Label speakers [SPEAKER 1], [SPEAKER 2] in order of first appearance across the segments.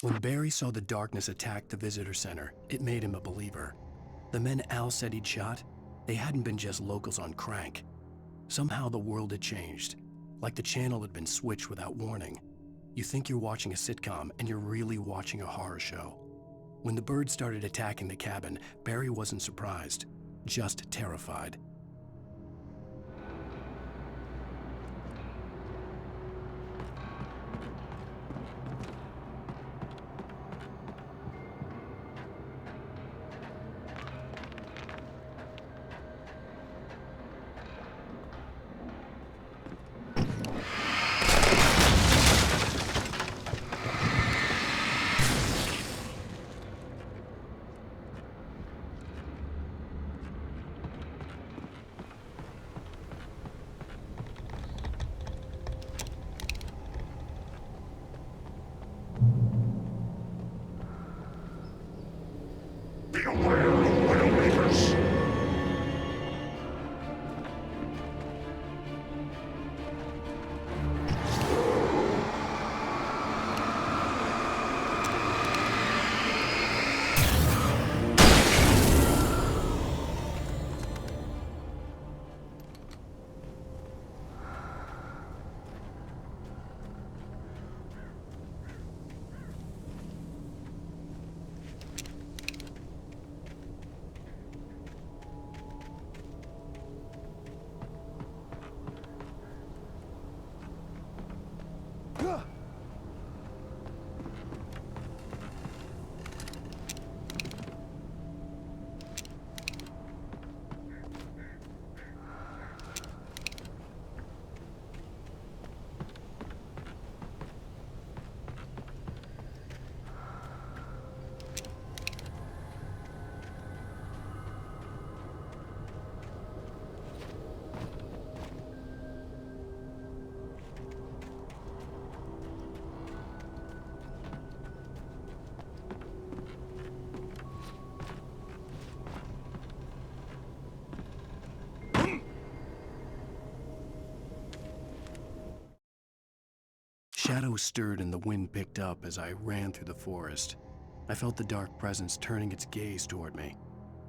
[SPEAKER 1] When Barry saw the darkness attack the visitor center, it made him a believer. The men Al said he'd shot, they hadn't been just locals on crank. Somehow the world had changed, like the channel had been switched without warning. You think you're watching a sitcom, and you're really watching a horror show. When the birds started attacking the cabin, Barry wasn't surprised, just terrified. Shadows stirred and the wind picked up as I ran through the forest. I felt the dark presence turning its gaze toward me.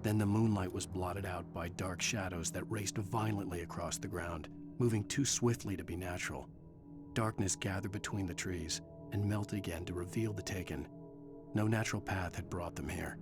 [SPEAKER 1] Then the moonlight was blotted out by dark shadows that raced violently across the ground, moving too swiftly to be natural. Darkness gathered between the trees and melted again to reveal the taken. No natural path had brought them here.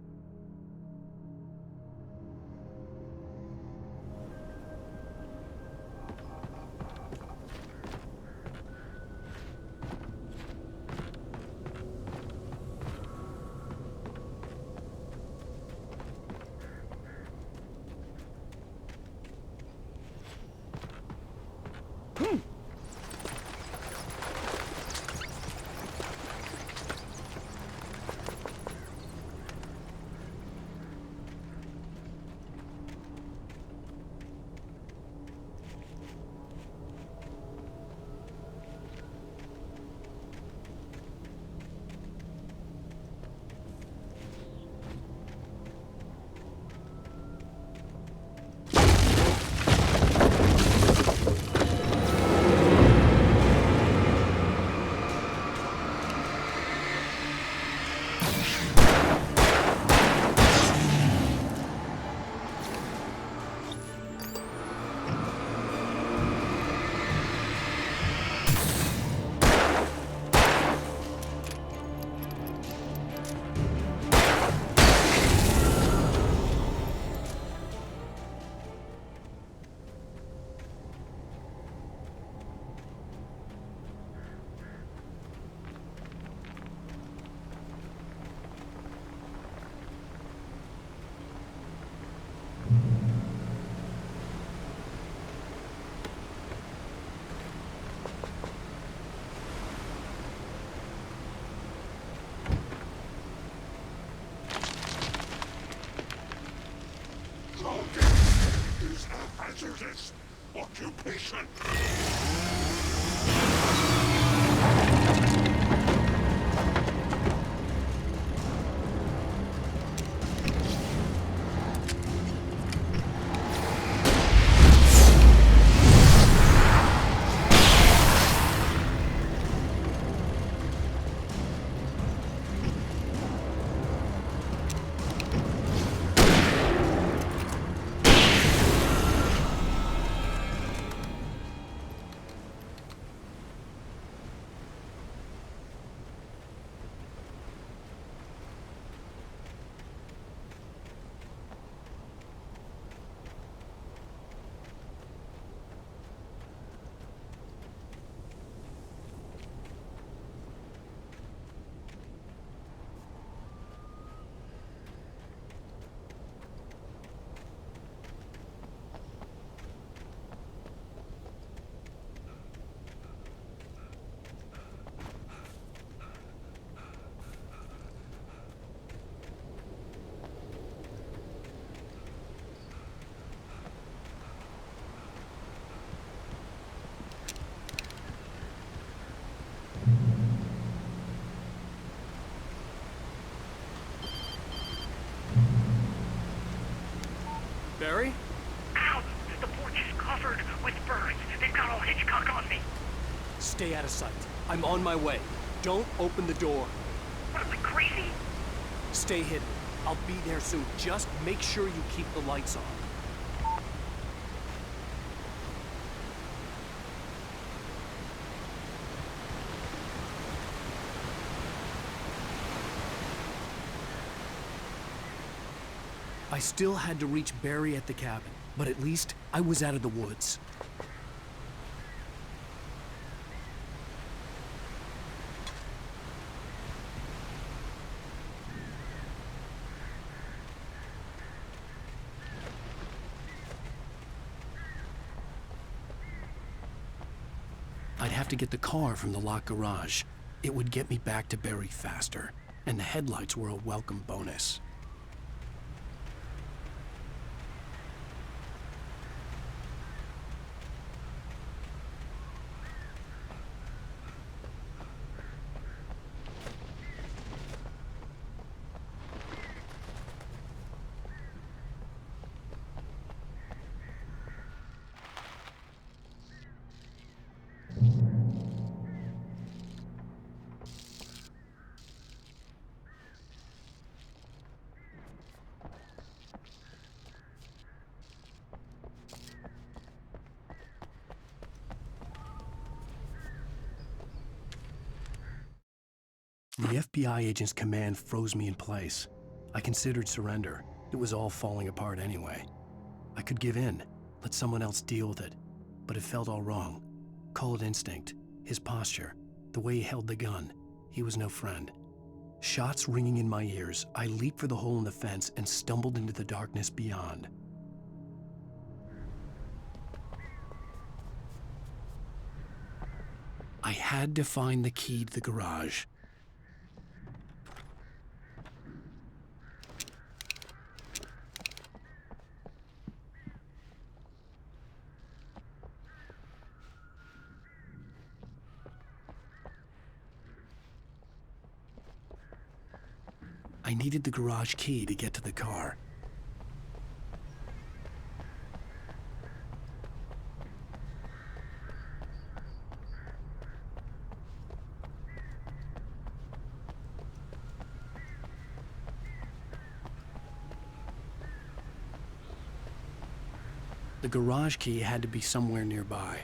[SPEAKER 2] Hazardous occupation.
[SPEAKER 3] Barry?
[SPEAKER 2] Ow! The porch is covered with birds. They've got all Hitchcock on me.
[SPEAKER 3] Stay out of sight. I'm on my way. Don't open the door.
[SPEAKER 2] What, am I crazy?
[SPEAKER 3] Stay hidden. I'll be there soon. Just make sure you keep the lights on. I still had to reach Barry at the cabin, but at least I was out of the woods. I'd have to get the car from the locked garage. It would get me back to Barry faster, and the headlights were a welcome bonus. The FBI agent's command froze me in place. I considered surrender. It was all falling apart anyway. I could give in, let someone else deal with it, but it felt all wrong. Call it instinct, his posture, the way he held the gun. He was no friend. Shots ringing in my ears, I leaped for the hole in the fence and stumbled into the darkness beyond. I had to find the key to the garage. I needed the garage key to get to the car. The garage key had to be somewhere nearby.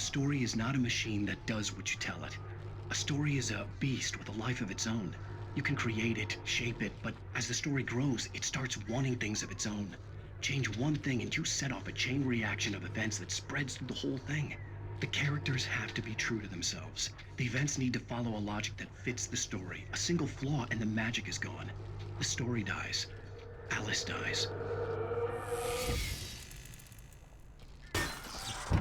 [SPEAKER 1] story is not a machine that does what you tell it. A story is a beast with a life of its own. You can create it, shape it, but as the story grows, it starts wanting things of its own. Change one thing and you set off a chain reaction of events that spreads through the whole thing. The characters have to be true to themselves. The events need to follow a logic that fits the story. A single flaw and the magic is gone. The story dies. Alice dies.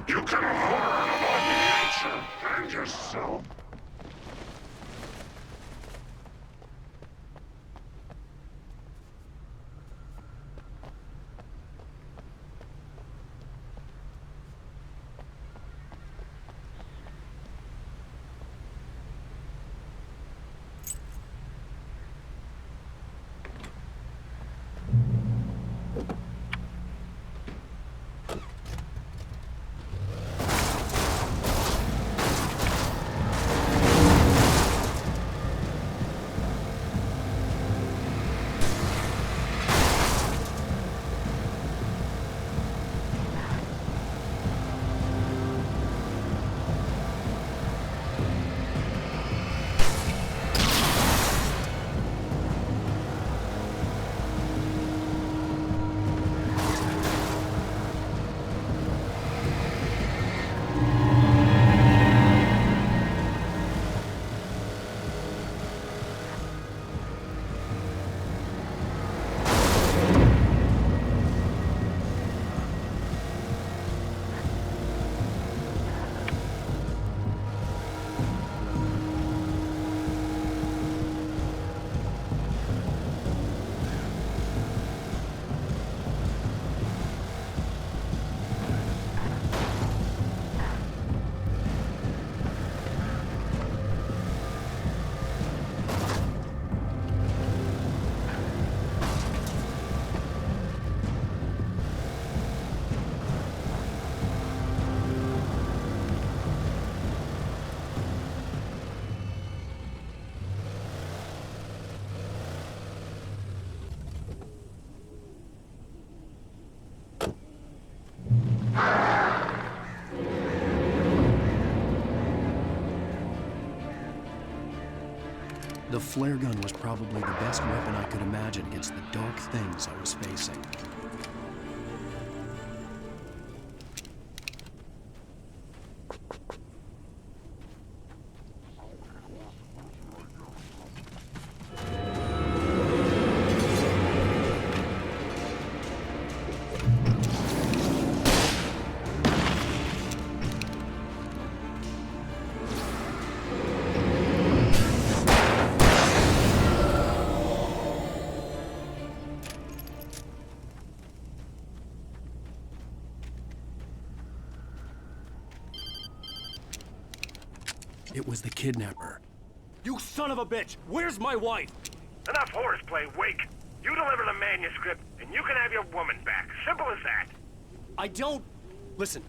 [SPEAKER 4] You can horror about nature and yourself.
[SPEAKER 1] The flare gun was probably the best weapon I could imagine against the dark things I was facing. It was the kidnapper.
[SPEAKER 5] You son of a bitch! Where's my wife?
[SPEAKER 2] Enough horseplay, Wake. You deliver the manuscript, and you can have your woman back. Simple as that.
[SPEAKER 5] I don't... Listen.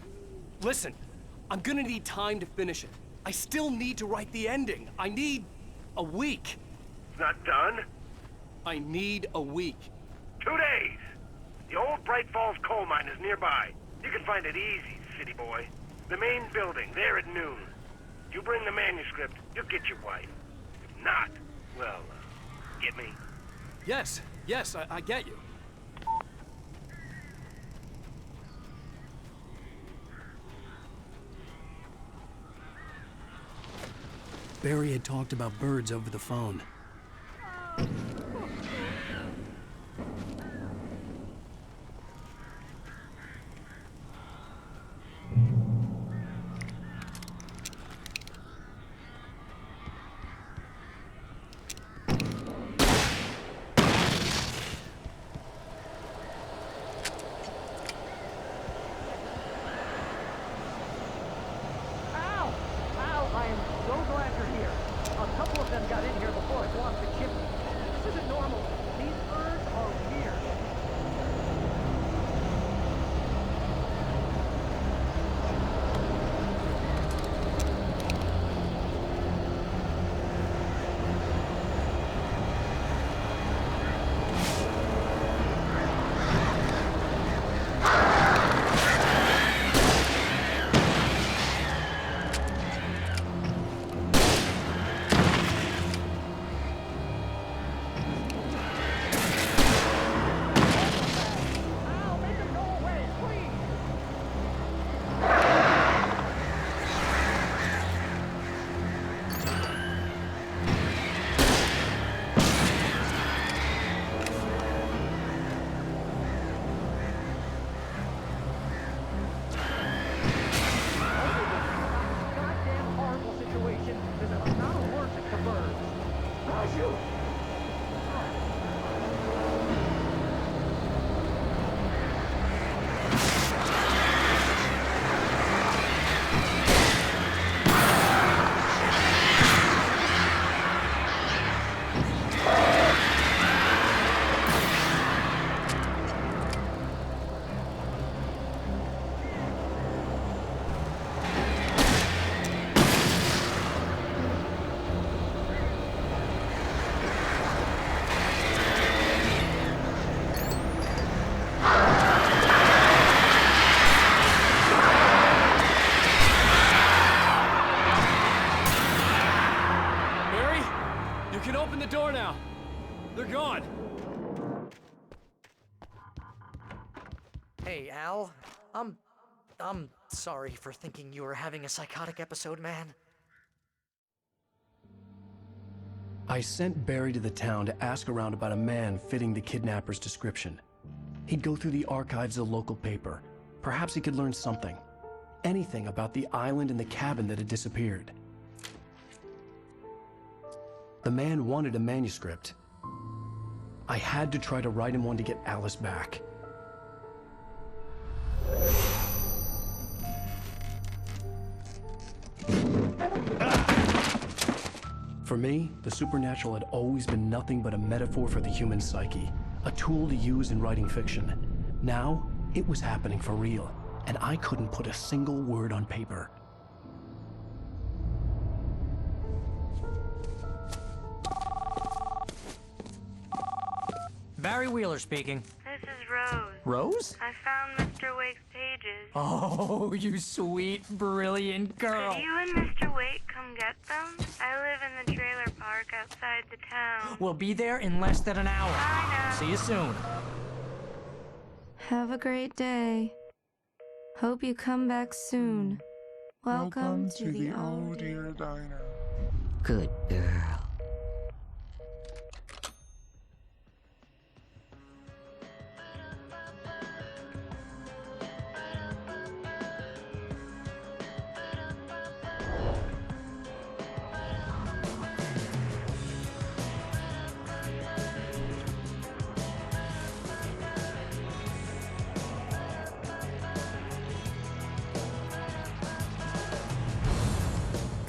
[SPEAKER 5] I'm gonna need time to finish it. I still need to write the ending. I need a week.
[SPEAKER 2] It's not done.
[SPEAKER 5] I need a week.
[SPEAKER 2] 2 days. The old Bright Falls coal mine is nearby. You can find it easy, city boy. The main building, there at noon. You bring the manuscript, you'll get your wife. If not, well, get me?
[SPEAKER 5] Yes, I get you.
[SPEAKER 1] Barry had talked about birds over the phone.
[SPEAKER 6] I am so glad you're here. A couple of them got in here before us, Hey, Al. I'm sorry for thinking you were having a psychotic episode, man.
[SPEAKER 1] I sent Barry to the town to ask around about a man fitting the kidnapper's description. He'd go through the archives of the local paper. Perhaps he could learn something. Anything about the island and the cabin that had disappeared. The man wanted a manuscript. I had to try to write him one to get Alice back. For me, the supernatural had always been nothing but a metaphor for the human psyche, a tool to use in writing fiction. Now, it was happening for real, and I couldn't put a single word on paper.
[SPEAKER 6] Barry Wheeler speaking.
[SPEAKER 7] This is Rose.
[SPEAKER 6] Rose?
[SPEAKER 7] I found Mr. Wake's pages.
[SPEAKER 6] Oh, you sweet, brilliant girl.
[SPEAKER 7] Could you and Mr. Wake come get them? I live in the trailer park outside the town.
[SPEAKER 6] We'll be there in less than an hour.
[SPEAKER 7] Bye now.
[SPEAKER 6] See you soon.
[SPEAKER 8] Have a great day. Hope you come back soon. Welcome to the
[SPEAKER 4] Oh Dear Diner.
[SPEAKER 6] Good girl.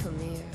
[SPEAKER 8] Come here.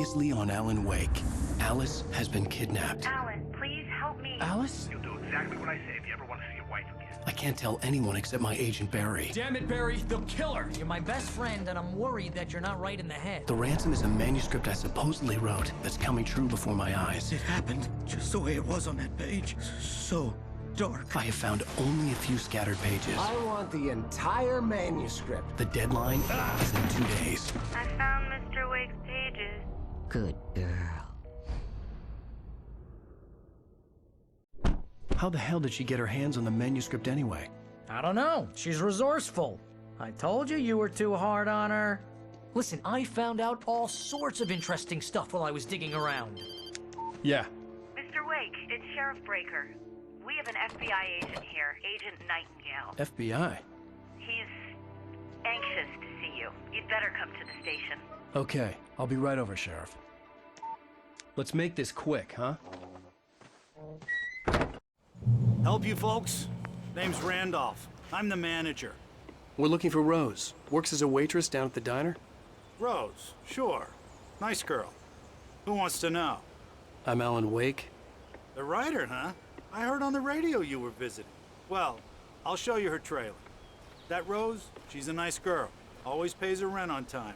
[SPEAKER 1] Previously on Alan Wake, Alice has been kidnapped.
[SPEAKER 7] Alan, please help me.
[SPEAKER 1] Alice?
[SPEAKER 2] You'll do exactly what I say if you ever want to see your wife again.
[SPEAKER 1] I can't tell anyone except my agent Barry.
[SPEAKER 5] Damn it, Barry, they'll kill her.
[SPEAKER 6] You're my best friend, and I'm worried that you're not right in the head.
[SPEAKER 1] The ransom is a manuscript I supposedly wrote that's coming true before my eyes.
[SPEAKER 9] It happened just the way it was on that page. So dark.
[SPEAKER 1] I have found only a few scattered pages.
[SPEAKER 10] I want the entire manuscript.
[SPEAKER 1] The deadline is in 2 days.
[SPEAKER 7] I found Mr. Wake's pages.
[SPEAKER 6] Good girl.
[SPEAKER 1] How the hell did she get her hands on the manuscript anyway?
[SPEAKER 6] I don't know. She's resourceful. I told you were too hard on her. Listen, I found out all sorts of interesting stuff while I was digging around.
[SPEAKER 1] Yeah.
[SPEAKER 7] Mr. Wake, it's Sheriff Breaker. We have an FBI agent here, Agent Nightingale.
[SPEAKER 1] FBI?
[SPEAKER 7] He's anxious to see you. You'd better come to the station.
[SPEAKER 1] Okay, I'll be right over, Sheriff.
[SPEAKER 5] Let's make this quick, huh?
[SPEAKER 9] Help you folks? Name's Randolph. I'm the manager.
[SPEAKER 5] We're looking for Rose. Works as a waitress down at the diner.
[SPEAKER 9] Rose, sure. Nice girl. Who wants to know?
[SPEAKER 5] I'm Alan Wake.
[SPEAKER 9] The writer, huh? I heard on the radio you were visiting. Well, I'll show you her trailer. That Rose, she's a nice girl. Always pays her rent on time.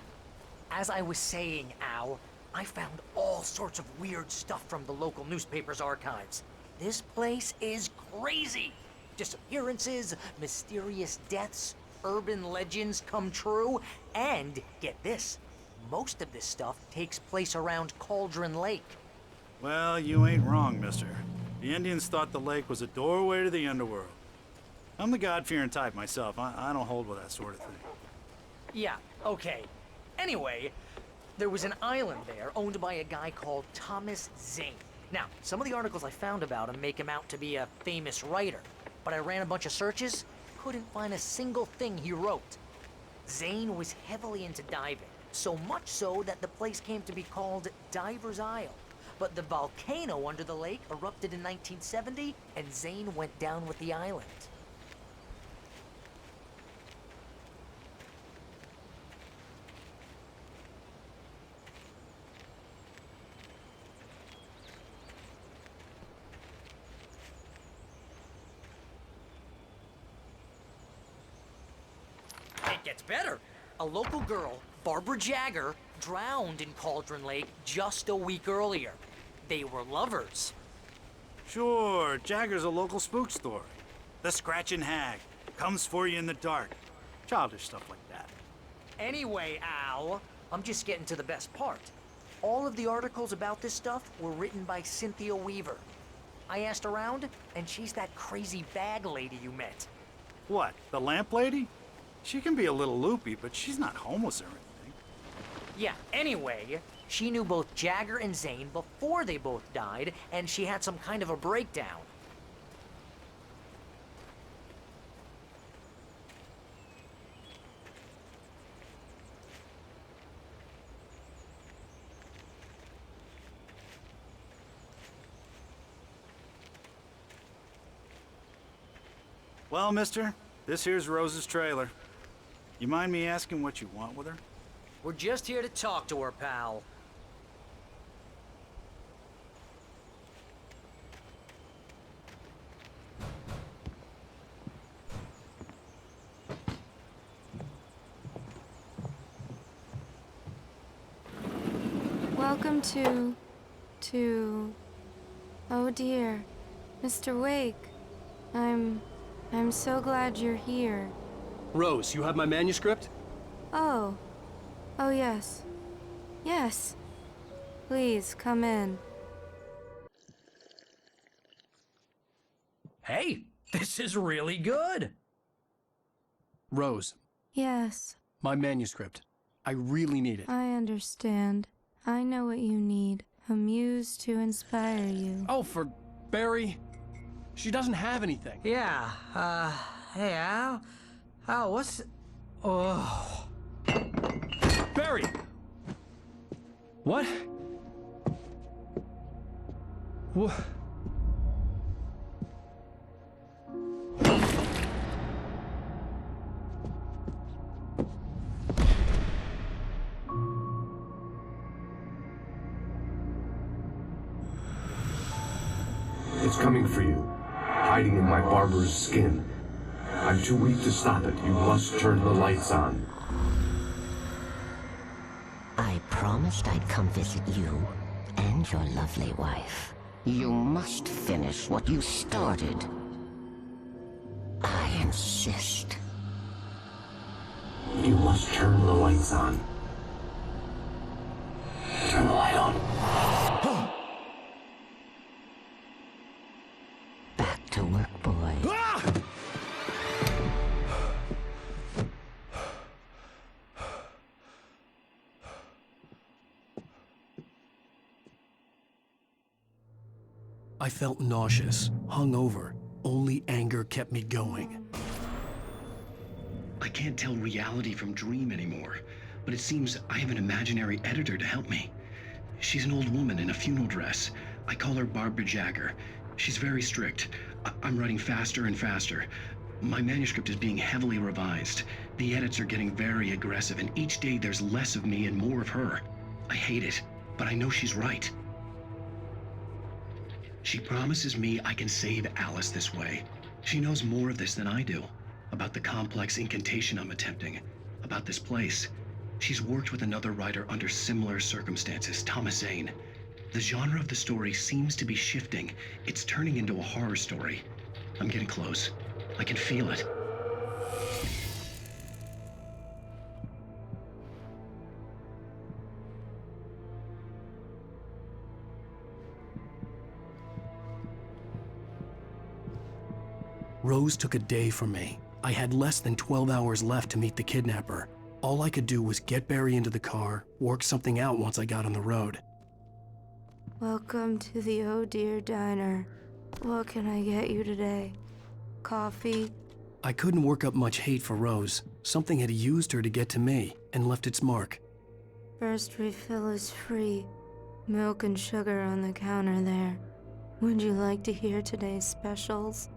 [SPEAKER 6] As I was saying, Al, I found all sorts of weird stuff from the local newspaper's archives. This place is crazy. Disappearances, mysterious deaths, urban legends come true, and get this, most of this stuff takes place around Cauldron Lake.
[SPEAKER 9] Well, you ain't wrong, mister. The Indians thought the lake was a doorway to the underworld. I'm the God-fearing type myself. I don't hold with that sort of thing.
[SPEAKER 6] Yeah, okay. Anyway, there was an island there owned by a guy called Thomas Zane. Now, some of the articles I found about him make him out to be a famous writer, but I ran a bunch of searches, couldn't find a single thing he wrote. Zane was heavily into diving, so much so that the place came to be called Diver's Isle. But the volcano under the lake erupted in 1970, and Zane went down with the island. It gets better. A local girl, Barbara Jagger, drowned in Cauldron Lake just a week earlier. They were lovers.
[SPEAKER 9] Sure, Jagger's a local spook story. The Scratching Hag. Comes for you in the dark. Childish stuff like that.
[SPEAKER 6] Anyway, Al, I'm just getting to the best part. All of the articles about this stuff were written by Cynthia Weaver. I asked around, and she's that crazy bag lady you met.
[SPEAKER 9] What, the lamp lady? She can be a little loopy, but she's not homeless or anything.
[SPEAKER 6] Yeah, anyway, she knew both Jagger and Zane before they both died, and she had some kind of a breakdown.
[SPEAKER 9] Well, mister, this here's Rose's trailer. You mind me asking what you want with her?
[SPEAKER 6] We're just here to talk to her, pal.
[SPEAKER 8] Welcome to... Oh dear, Mr. Wake. I'm so glad you're here.
[SPEAKER 5] Rose, you have my manuscript?
[SPEAKER 8] Oh. Oh, yes. Yes. Please, come in.
[SPEAKER 6] Hey, this is really good.
[SPEAKER 5] Rose,
[SPEAKER 8] Yes,
[SPEAKER 5] my manuscript. I really need it.
[SPEAKER 8] I understand. I know what you need. A muse to inspire you.
[SPEAKER 5] Oh, for Barry. She doesn't have anything.
[SPEAKER 6] Yeah, hey, Al? Al, what's... Oh...
[SPEAKER 5] Barry! What? What?
[SPEAKER 11] It's coming for you, hiding in my barbarous skin. I'm too weak to stop it. You must turn the lights on.
[SPEAKER 12] I promised I'd come visit you and your lovely wife. You must finish what you started. I insist.
[SPEAKER 11] You must turn the lights on. Turn the light on.
[SPEAKER 12] Back to work, boy.
[SPEAKER 1] I felt nauseous, hungover. Only anger kept me going. I can't tell reality from dream anymore, but it seems I have an imaginary editor to help me. She's an old woman in a funeral dress. I call her Barbara Jagger. She's very strict. I'm writing faster and faster. My manuscript is being heavily revised. The edits are getting very aggressive, and each day there's less of me and more of her. I hate it, but I know she's right. She promises me I can save Alice this way. She knows more of this than I do. About the complex incantation I'm attempting. About this place. She's worked with another writer under similar circumstances, Thomas Zane. The genre of the story seems to be shifting. It's turning into a horror story. I'm getting close. I can feel it. Rose took a day from me. I had less than 12 hours left to meet the kidnapper. All I could do was get Barry into the car, work something out once I got on the road.
[SPEAKER 8] Welcome to the Oh Dear Diner. What can I get you today? Coffee?
[SPEAKER 1] I couldn't work up much hate for Rose. Something had used her to get to me and left its mark.
[SPEAKER 8] First refill is free. Milk and sugar on the counter there. Would you like to hear today's specials?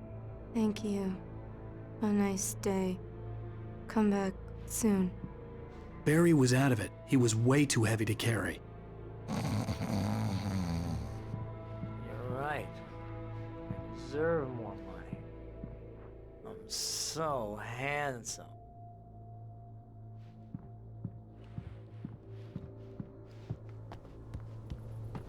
[SPEAKER 8] Thank you. A nice day. Come back soon.
[SPEAKER 1] Barry was out of it. He was way too heavy to carry.
[SPEAKER 6] You're right. I deserve more money. I'm so handsome.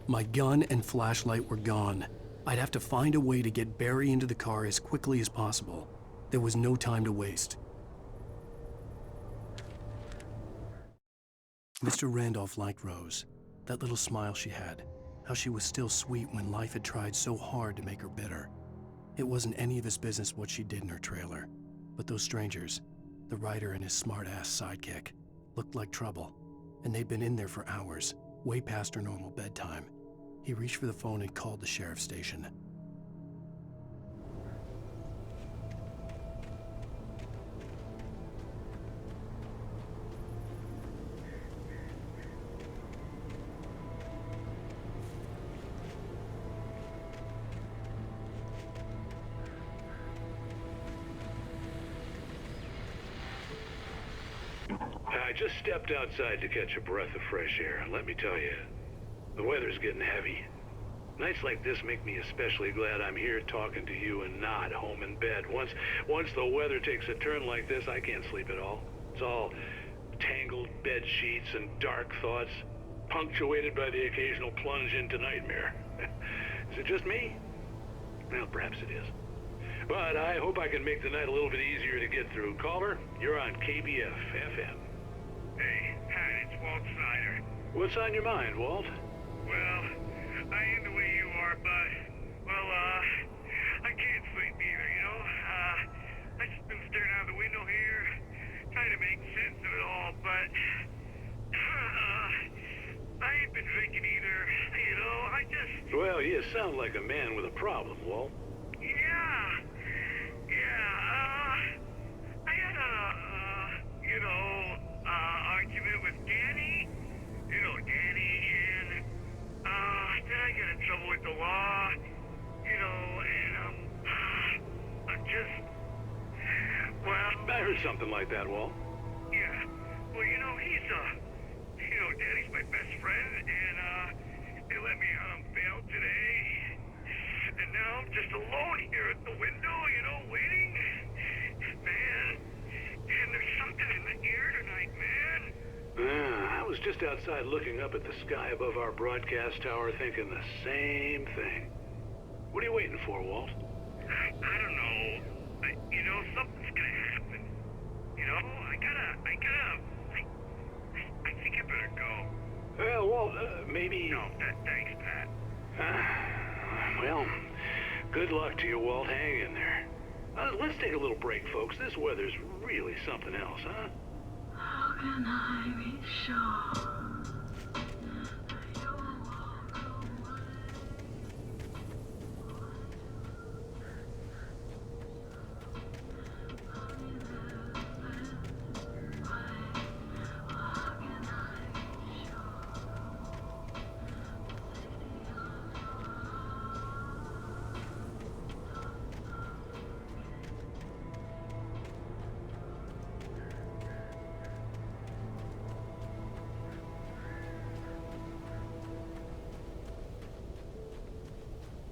[SPEAKER 1] My gun and flashlight were gone. I'd have to find a way to get Barry into the car as quickly as possible. There was no time to waste. Mr. Randolph liked Rose. That little smile she had. How she was still sweet when life had tried so hard to make her bitter. It wasn't any of his business what she did in her trailer. But those strangers, the writer and his smart-ass sidekick, looked like trouble. And they'd been in there for hours, way past her normal bedtime. He reached for the phone and called the sheriff's station.
[SPEAKER 13] I just stepped outside to catch a breath of fresh air, and let me tell you, the weather's getting heavy. Nights like this make me especially glad I'm here talking to you and not home in bed. Once the weather takes a turn like this, I can't sleep at all. It's all tangled bed sheets and dark thoughts, punctuated by the occasional plunge into nightmare. Is it just me? Well, perhaps it is. But I hope I can make the night a little bit easier to get through. Caller, you're on KBF FM.
[SPEAKER 2] Hey, Pat, it's Walt Snyder.
[SPEAKER 13] What's on your mind, Walt?
[SPEAKER 2] Well, I ain't the way you are, but, I can't sleep either, you know? I just been staring out the window here, trying to make sense of it all, but, I ain't been drinking either, you know?
[SPEAKER 13] Well, you sound like a man with a problem, Walt.
[SPEAKER 2] I had argument with Danny. You know Danny, and, then I got in trouble with the law, you know, and, I'm just, well...
[SPEAKER 13] I heard something like that, Walt.
[SPEAKER 2] Yeah, well, you know, Danny's my best friend, and, they let me out on bail today, and now I'm
[SPEAKER 13] was just outside looking up at the sky above our broadcast tower thinking the same thing. What are you waiting for, Walt?
[SPEAKER 2] I don't know. You know, something's gonna happen. You know, I think I better go.
[SPEAKER 13] Well, Walt, maybe...
[SPEAKER 2] No, thanks, Pat.
[SPEAKER 13] Well, good luck to you, Walt. Hang in there. Let's take a little break, folks. This weather's really something else, huh?
[SPEAKER 4] How can I be sure that you will walk away?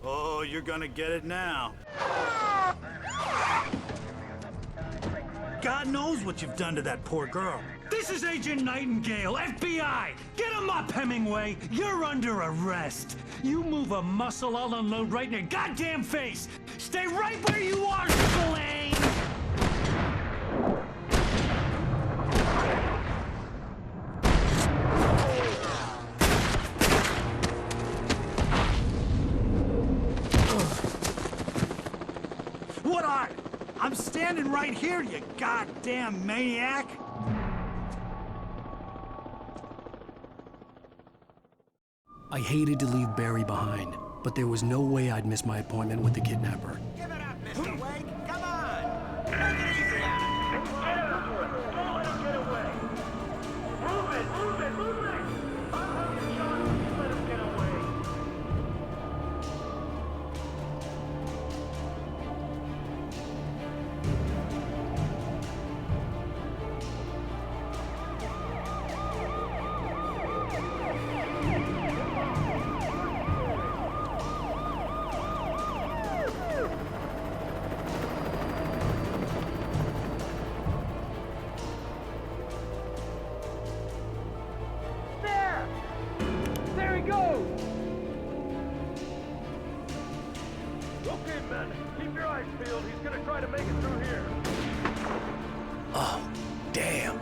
[SPEAKER 9] Oh, you're gonna get it now. God knows what you've done to that poor girl.
[SPEAKER 14] This is Agent Nightingale, FBI! Get him up, Hemingway! You're under arrest! You move a muscle, I'll unload right in your goddamn face! Stay right where you are, Spillane!
[SPEAKER 9] What are? I'm standing right here, you goddamn maniac!
[SPEAKER 1] I hated to leave Barry behind, but there was no way I'd miss my appointment with the kidnapper.
[SPEAKER 10] Give it up, Mr. Wake! Come on! Take it easy on him!
[SPEAKER 2] Get up! Don't let him get away! Move it! Move it! Move it! I'll have you shot if you let him get away!
[SPEAKER 1] Oh, damn.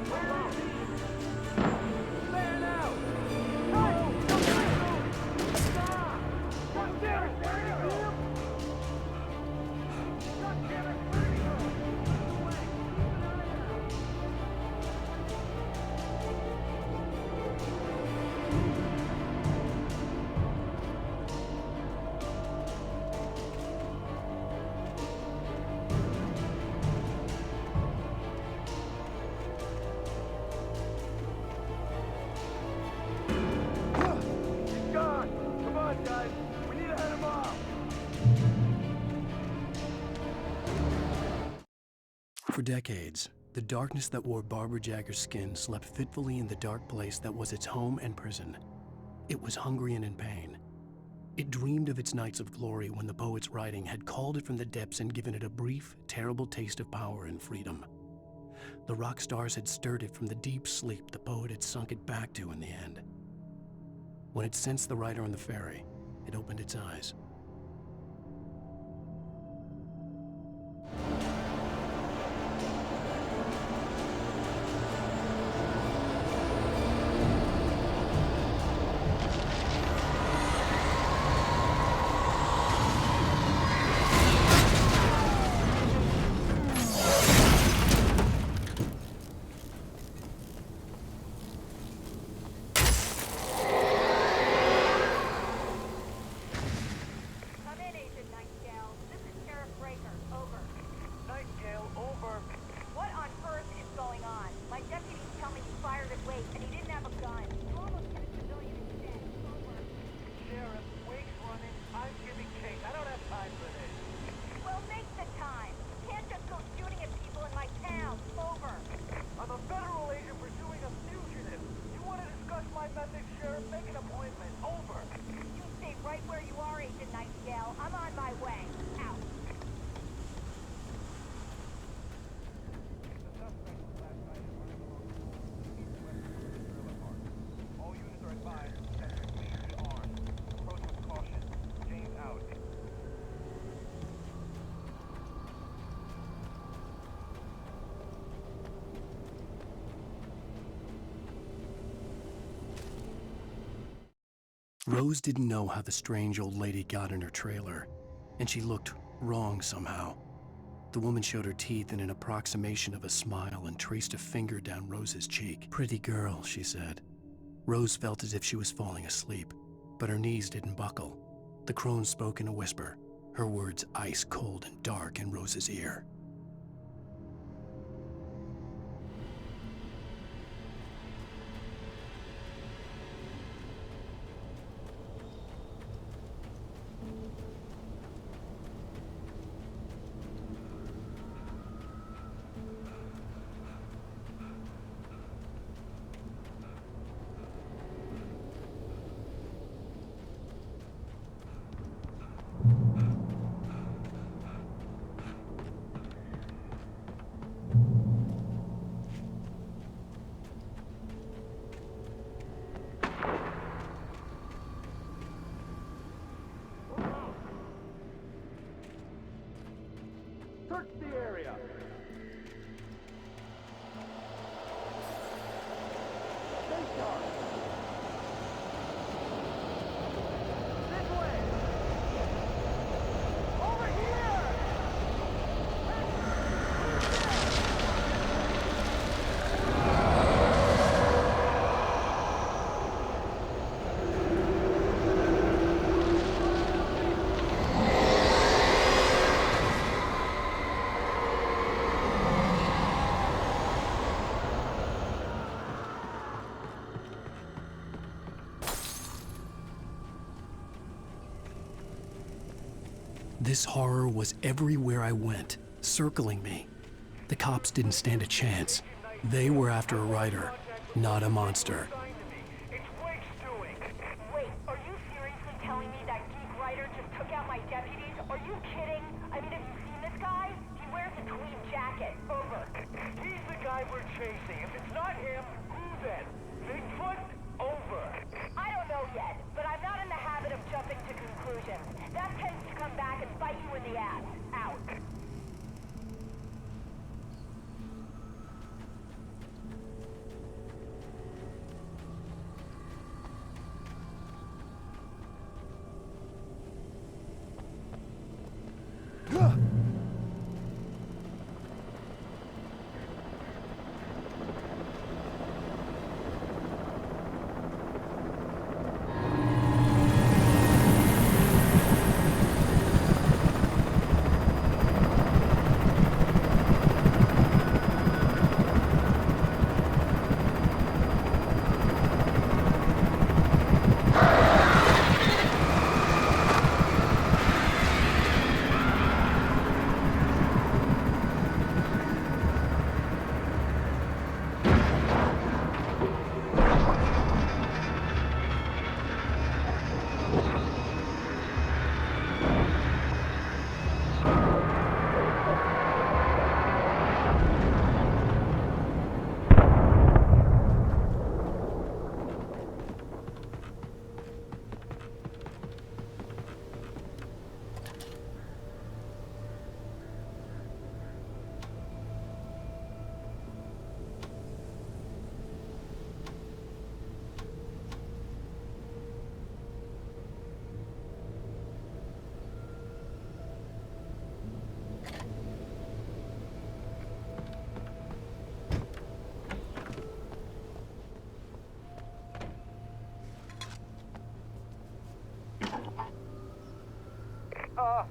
[SPEAKER 1] For decades, the darkness that wore Barbara Jagger's skin slept fitfully in the dark place that was its home and prison. It was hungry and in pain. It dreamed of its nights of glory when the poet's writing had called it from the depths and given it a brief, terrible taste of power and freedom. The rock stars had stirred it from the deep sleep the poet had sunk it back to in the end. When it sensed the writer on the ferry, it opened its eyes. Rose didn't know how the strange old lady got in her trailer, and she looked wrong somehow. The woman showed her teeth in an approximation of a smile and traced a finger down Rose's cheek. "Pretty girl," she said. Rose felt as if she was falling asleep, but her knees didn't buckle. The crone spoke in a whisper, her words ice cold and dark in Rose's ear.
[SPEAKER 2] Search the area. Stay sharp. This way. Over here.
[SPEAKER 1] This horror was everywhere I went, circling me. The cops didn't stand a chance. They were after a writer, not a monster.
[SPEAKER 2] It's Wake's doing.
[SPEAKER 15] Wait, are you seriously telling me that geek writer just took out my deputies? Are you kidding? I mean, have you seen this guy? He wears a tweed jacket. Over.
[SPEAKER 2] He's the guy we're chasing. If it's not him, who then? Bigfoot? Over.
[SPEAKER 15] I don't know yet, but I'm not in the habit of jumping to conclusions. That tends to come back and bite you in the ass. Out.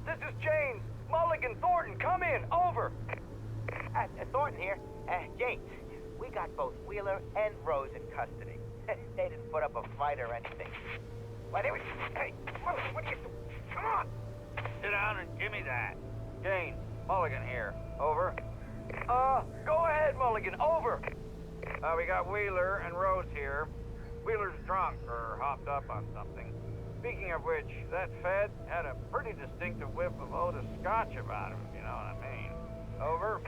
[SPEAKER 2] This is James. Mulligan, Thornton, come in. Over.
[SPEAKER 10] Thornton here. James, we got both Wheeler and Rose in custody. They didn't put up a fight or anything. Why, they were... Hey, what are you... Come on!
[SPEAKER 2] Sit down and give me that. James, Mulligan here. Over. Go ahead, Mulligan. Over. We got Wheeler and Rose here. Wheeler's drunk or hopped up on something. Speaking of which, that Fed had a pretty distinctive whiff of Otis Scotch about him, if you know what I mean. Over.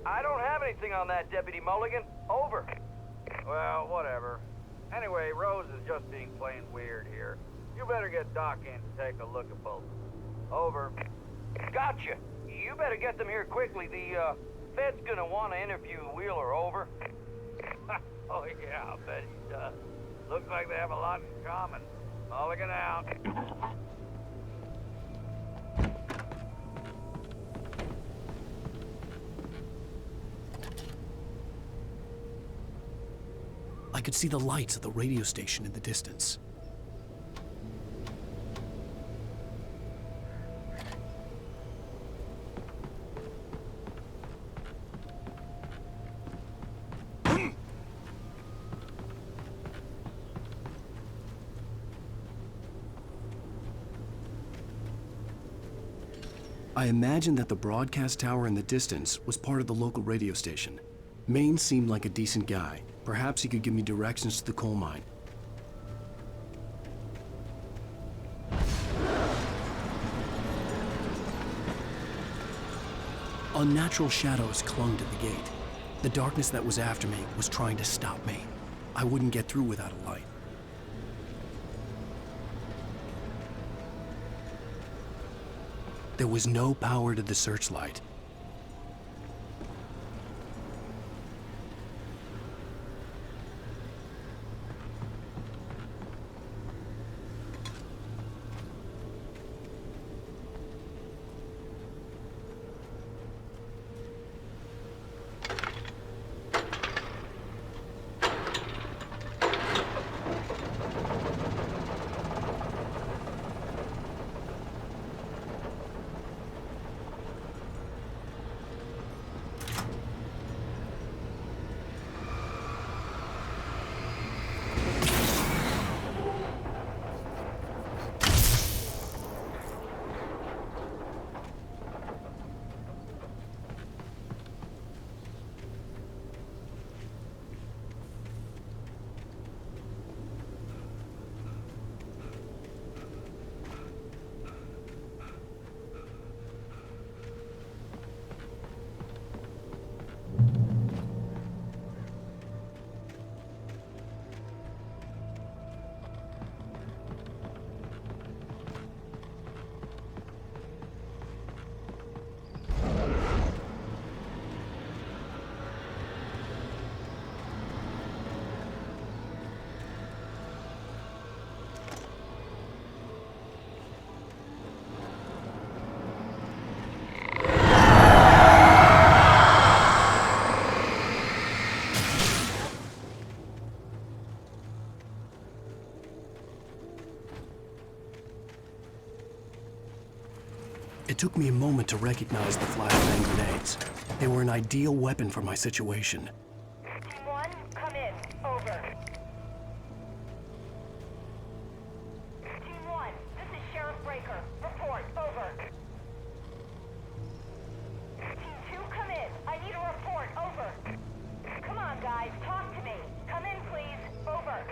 [SPEAKER 2] I don't have anything on that, Deputy Mulligan. Over. Well, whatever. Anyway, Rose is just being plain weird here. You better get Doc in to take a look at both. Over.
[SPEAKER 10] Gotcha. You better get them here quickly. The, Fed's gonna want to interview Wheeler. Over.
[SPEAKER 2] Oh, yeah, I'll bet he does.
[SPEAKER 10] Looks like they have a lot in common. I'll look it out.
[SPEAKER 1] I could see the lights of the radio station in the distance. I imagined that the broadcast tower in the distance was part of the local radio station. Maine seemed like a decent guy. Perhaps he could give me directions to the coal mine. Unnatural shadows clung to the gate. The darkness that was after me was trying to stop me. I wouldn't get through without a light. There was no power to the searchlight. It took me a moment to recognize the flashbang grenades. They were an ideal weapon for my situation.
[SPEAKER 15] Team 1, come in. Over. Team 1, this is Sheriff Breaker. Report. Over. Team 2, come in. I need a report. Over. Come on, guys. Talk to me. Come in, please. Over.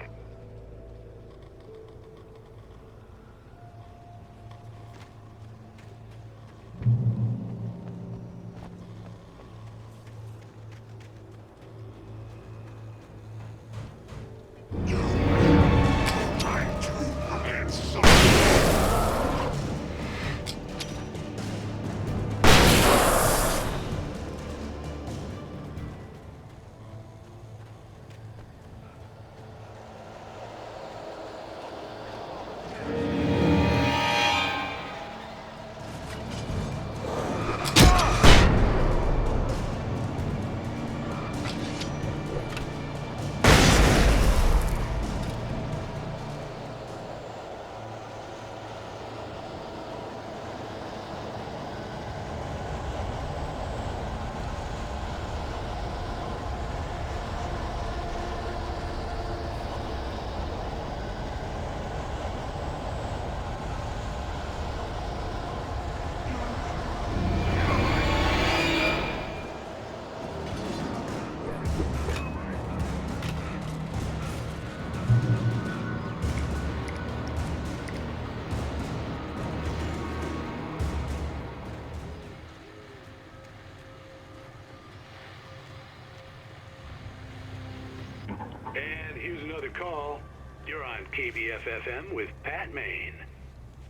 [SPEAKER 13] And here's another call. You're on KBFFM with Pat Maine.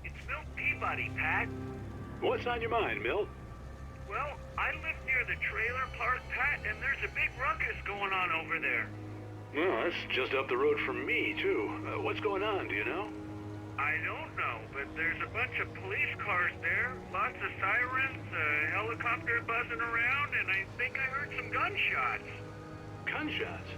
[SPEAKER 2] It's Milt Peabody, Pat.
[SPEAKER 13] What's on your mind, Milt?
[SPEAKER 2] Well, I live near the trailer park, Pat, and there's a big ruckus going on over there.
[SPEAKER 13] Well, that's just up the road from me, too. What's going on, do you know?
[SPEAKER 2] I don't know, but there's a bunch of police cars there, lots of sirens, a helicopter buzzing around, and I think I heard some gunshots.
[SPEAKER 13] Gunshots?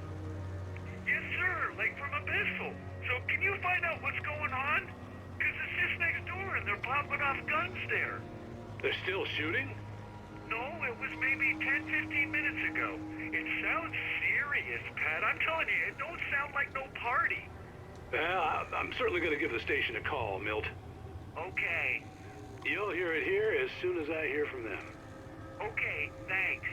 [SPEAKER 2] Yes, sir, like from a pistol. So can you find out what's going on? Because it's just next door and they're popping off guns there.
[SPEAKER 13] They're still shooting?
[SPEAKER 2] No, it was maybe 10-15 minutes ago. It sounds serious, Pat. I'm telling you, it don't sound like no party.
[SPEAKER 13] Well, I'm certainly going to give the station a call, Milt.
[SPEAKER 2] Okay.
[SPEAKER 13] You'll hear it here as soon as I hear from them.
[SPEAKER 2] Okay, thanks.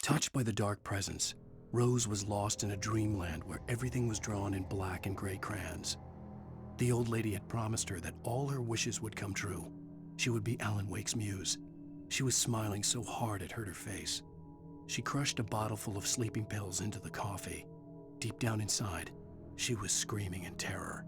[SPEAKER 1] Touched by the dark presence, Rose was lost in a dreamland where everything was drawn in black and gray crayons. The old lady had promised her that all her wishes would come true. She would be Alan Wake's muse. She was smiling so hard it hurt her face. She crushed a bottle full of sleeping pills into the coffee. Deep down inside, she was screaming in terror.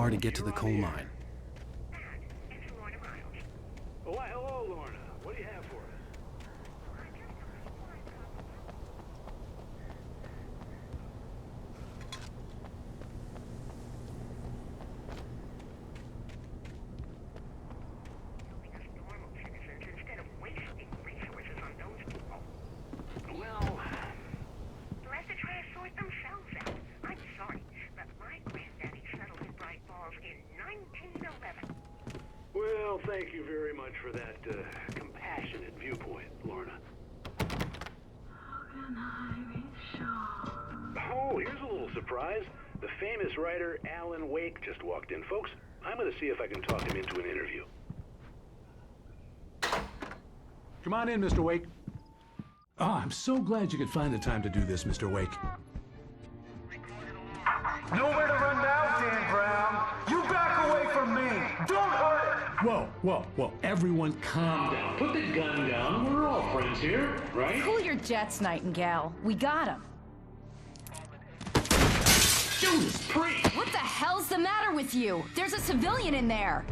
[SPEAKER 1] car to get to the coal mine.
[SPEAKER 13] Oh, why, hello, Lorna. What do you have for us? Well,
[SPEAKER 2] Unless they try to sort themselves out. I'm sorry, but my granddaddy settled in Bright Falls in 1911.
[SPEAKER 13] well, thank you very much for that compassionate viewpoint, Lorna. Oh, here's a little surprise. The famous writer Alan Wake just walked in. Folks, I'm going to see if I can talk him into an interview.
[SPEAKER 11] Come on in, Mr. Wake. Oh, I'm so glad you could find the time to do this, Mr. Wake.
[SPEAKER 14] Nowhere to run now, Dan Brown. You back away from me. Don't hurt.
[SPEAKER 11] Whoa, whoa, whoa. Everyone calm down.
[SPEAKER 13] Put the gun down. We're all friends here, right?
[SPEAKER 16] Cool your jets, Nightingale. We got him.
[SPEAKER 13] Judas Priest!
[SPEAKER 16] What the hell's the matter with you? There's a civilian in there.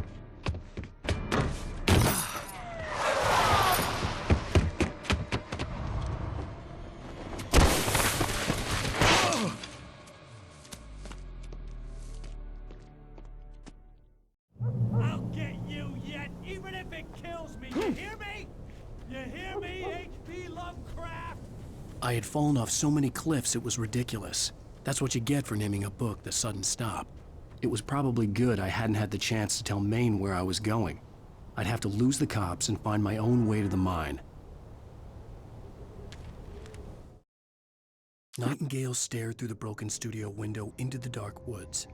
[SPEAKER 14] I'll get you yet, even if it kills me. You hear me? You hear me, H.P. Lovecraft?
[SPEAKER 1] I had fallen off so many cliffs it was ridiculous. That's what you get for naming a book The Sudden Stop. It was probably good I hadn't had the chance to tell Maine where I was going. I'd have to lose the cops and find my own way to the mine. Nightingale stared through the broken studio window into the dark woods.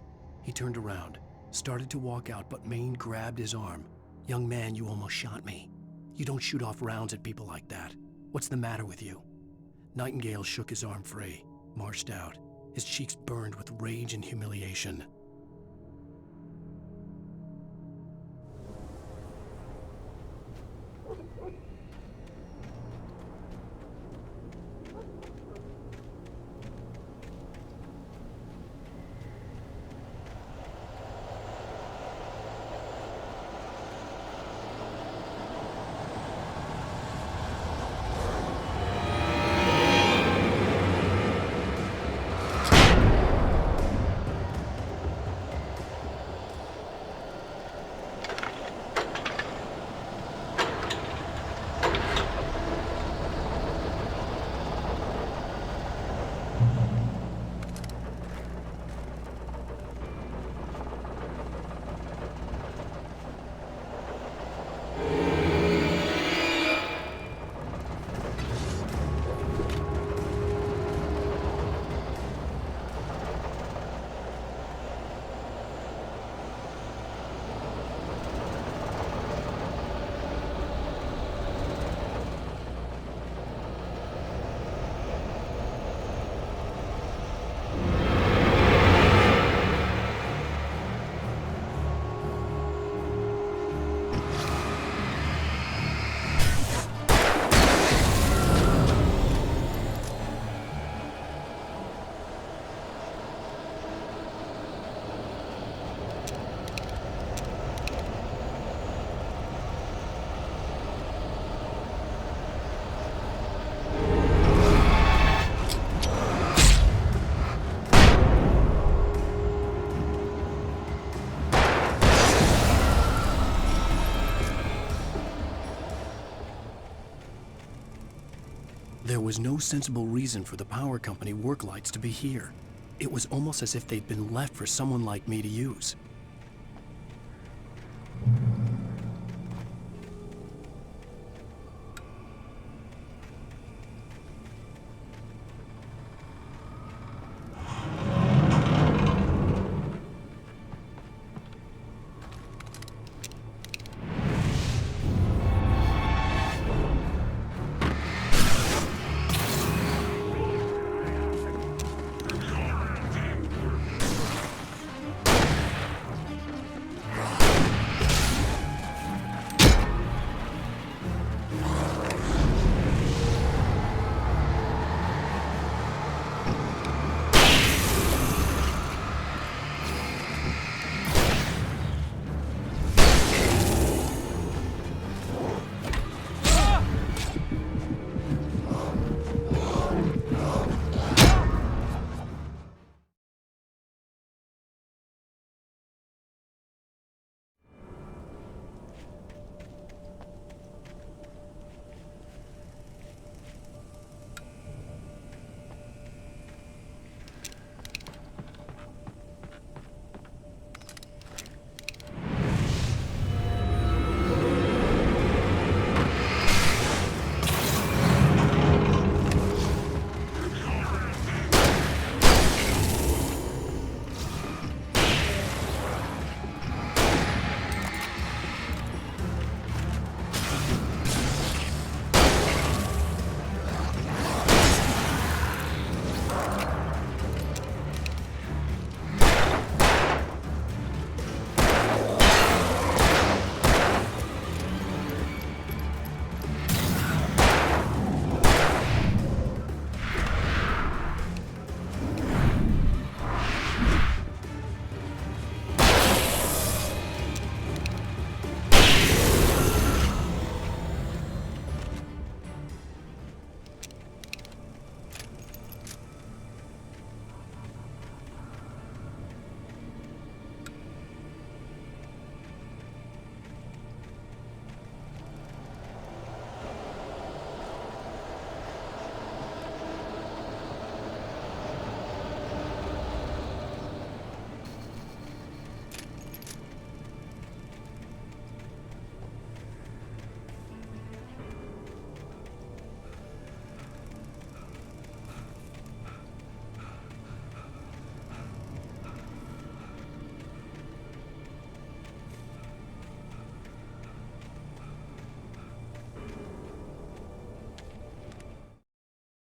[SPEAKER 1] He turned around, started to walk out, but Maine grabbed his arm. "Young man, you almost shot me. You don't shoot off rounds at people like that. What's the matter with you?" Nightingale shook his arm free, marched out. His cheeks burned with rage and humiliation. There was no sensible reason for the power company work lights to be here. It was almost as if they'd been left for someone like me to use.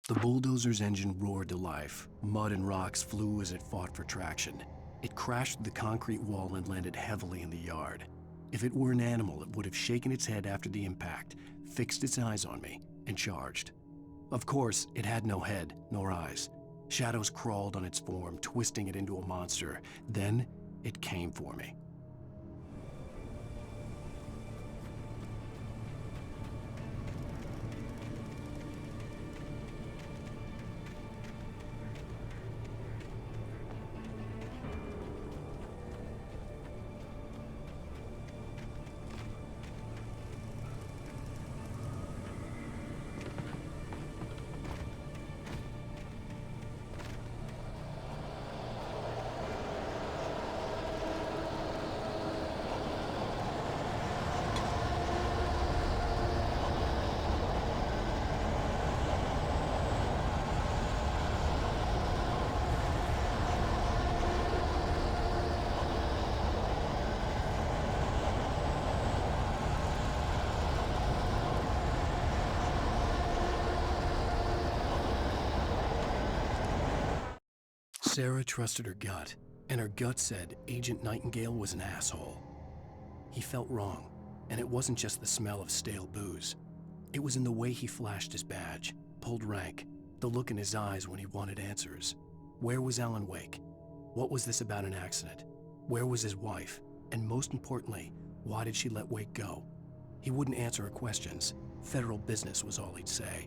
[SPEAKER 1] The bulldozer's engine roared to life. Mud and rocks flew as it fought for traction. It crashed through the concrete wall and landed heavily in the yard. If it were an animal, it would have shaken its head after the impact, fixed its eyes on me, and charged. Of course, it had no head, nor eyes. Shadows crawled on its form, twisting it into a monster. Then, it came for me. Sarah trusted her gut, and her gut said Agent Nightingale was an asshole. He felt wrong, and it wasn't just the smell of stale booze. It was in the way he flashed his badge, pulled rank, the look in his eyes when he wanted answers. Where was Alan Wake? What was this about an accident? Where was his wife? And most importantly, why did she let Wake go? He wouldn't answer her questions. Federal business was all he'd say.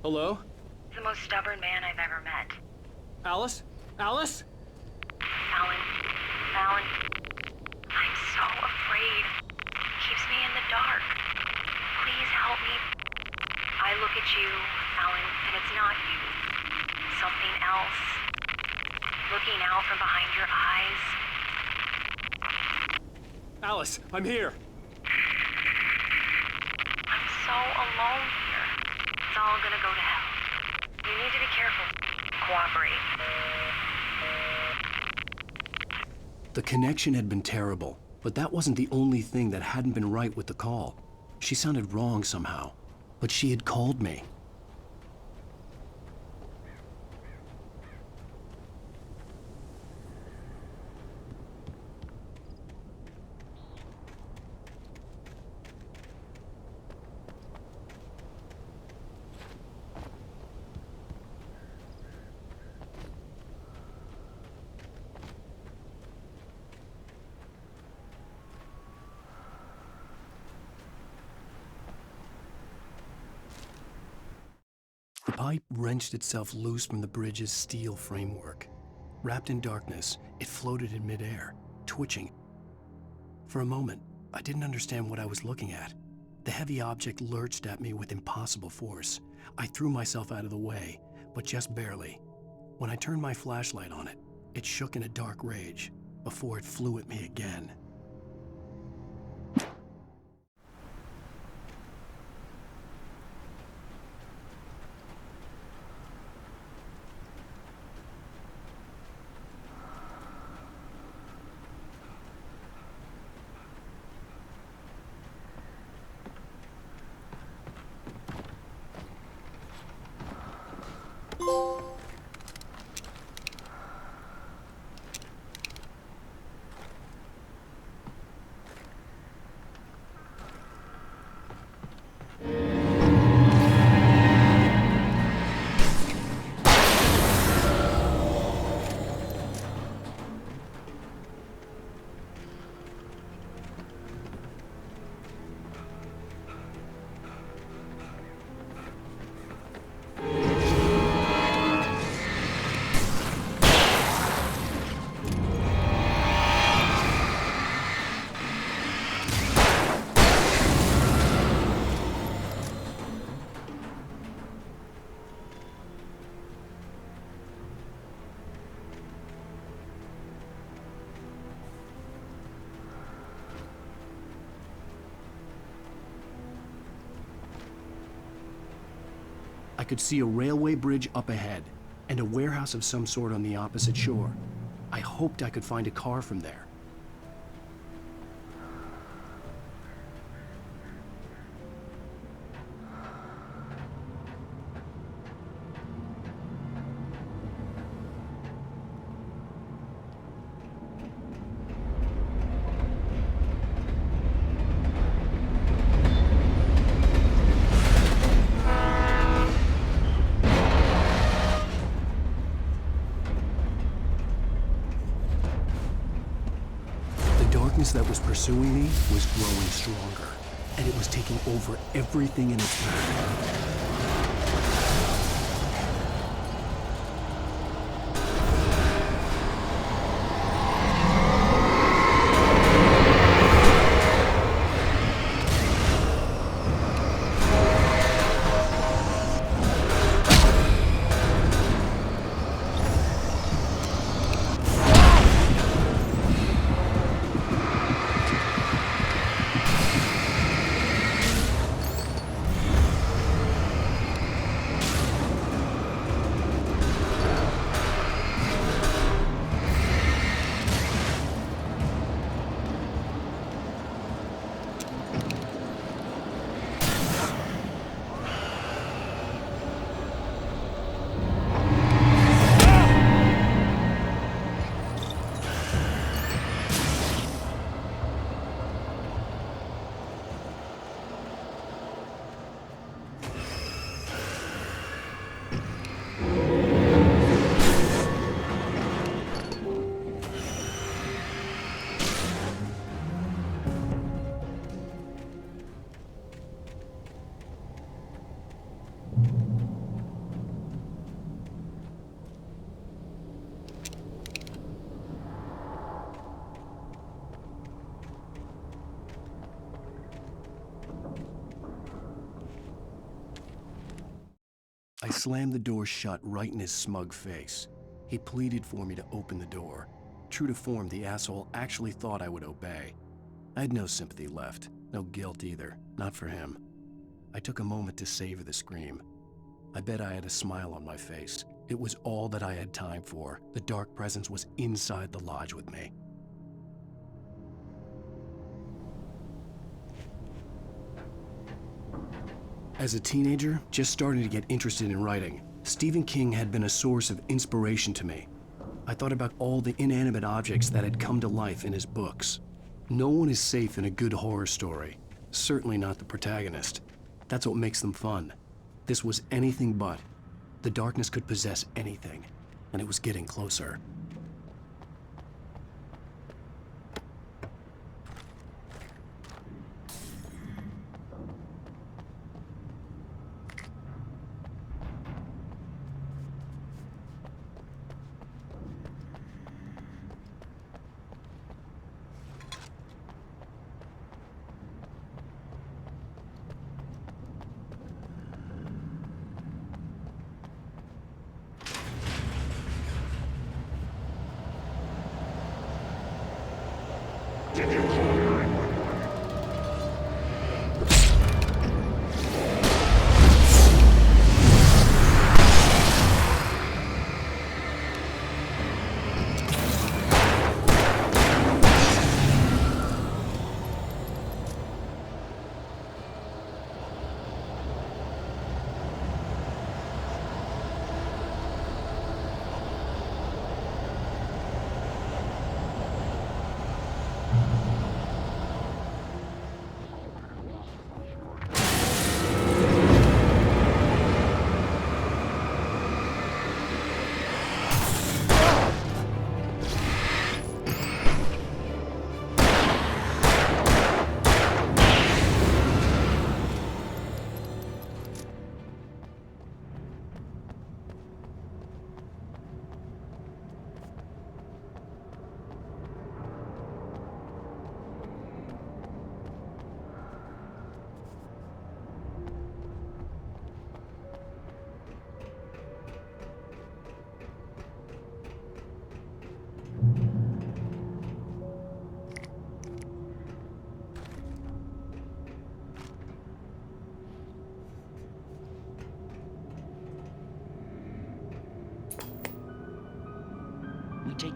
[SPEAKER 5] Hello?
[SPEAKER 17] The most stubborn man I've ever met.
[SPEAKER 5] Alice? Alice?
[SPEAKER 17] Alan. Alan. I'm so afraid. He keeps me in the dark. Please help me. I look at you, Alan, and it's not you. Something else. Looking out from behind your eyes.
[SPEAKER 5] Alice, I'm here.
[SPEAKER 17] I'm so alone here. It's all gonna go to hell. You need to be careful. Cooperate.
[SPEAKER 1] The connection had been terrible, but that wasn't the only thing that hadn't been right with the call. She sounded wrong somehow, but she had called me. The pipe wrenched itself loose from the bridge's steel framework. Wrapped in darkness, it floated in midair, twitching. For a moment, I didn't understand what I was looking at. The heavy object lurched at me with impossible force. I threw myself out of the way, but just barely. When I turned my flashlight on it, it shook in a dark rage before it flew at me again. I could see a railway bridge up ahead, and a warehouse of some sort on the opposite shore. I hoped I could find a car from there. That was pursuing me was growing stronger, and it was taking over everything in its path. I slammed the door shut right in his smug face. He pleaded for me to open the door. True to form, the asshole actually thought I would obey. I had no sympathy left, no guilt either, not for him. I took a moment to savor the scream. I bet I had a smile on my face. It was all that I had time for. The dark presence was inside the lodge with me. As a teenager, just starting to get interested in writing, Stephen King had been a source of inspiration to me. I thought about all the inanimate objects that had come to life in his books. No one is safe in a good horror story, certainly not the protagonist. That's what makes them fun. This was anything but. The darkness could possess anything, and it was getting closer.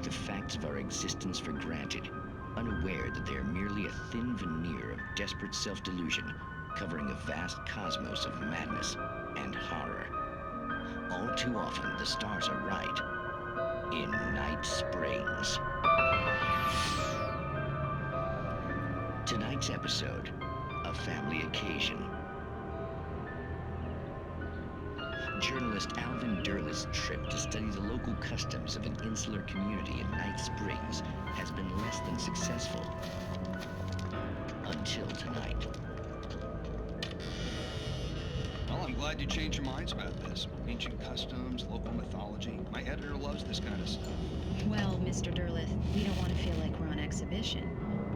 [SPEAKER 18] the facts of our existence for granted, unaware that they are merely a thin veneer of desperate self-delusion, covering a vast cosmos of madness and horror. All too often, the stars are right. In Night Springs. Tonight's episode, a family occasion. Journalist Alvin Derleth's trip to study the local customs of an insular community in Night Springs has been less than successful. Until tonight.
[SPEAKER 19] Well, I'm glad you changed your minds about this. Ancient customs, local mythology. My editor loves this kind of stuff.
[SPEAKER 20] Well, Mr. Derleth, we don't want to feel like we're on exhibition,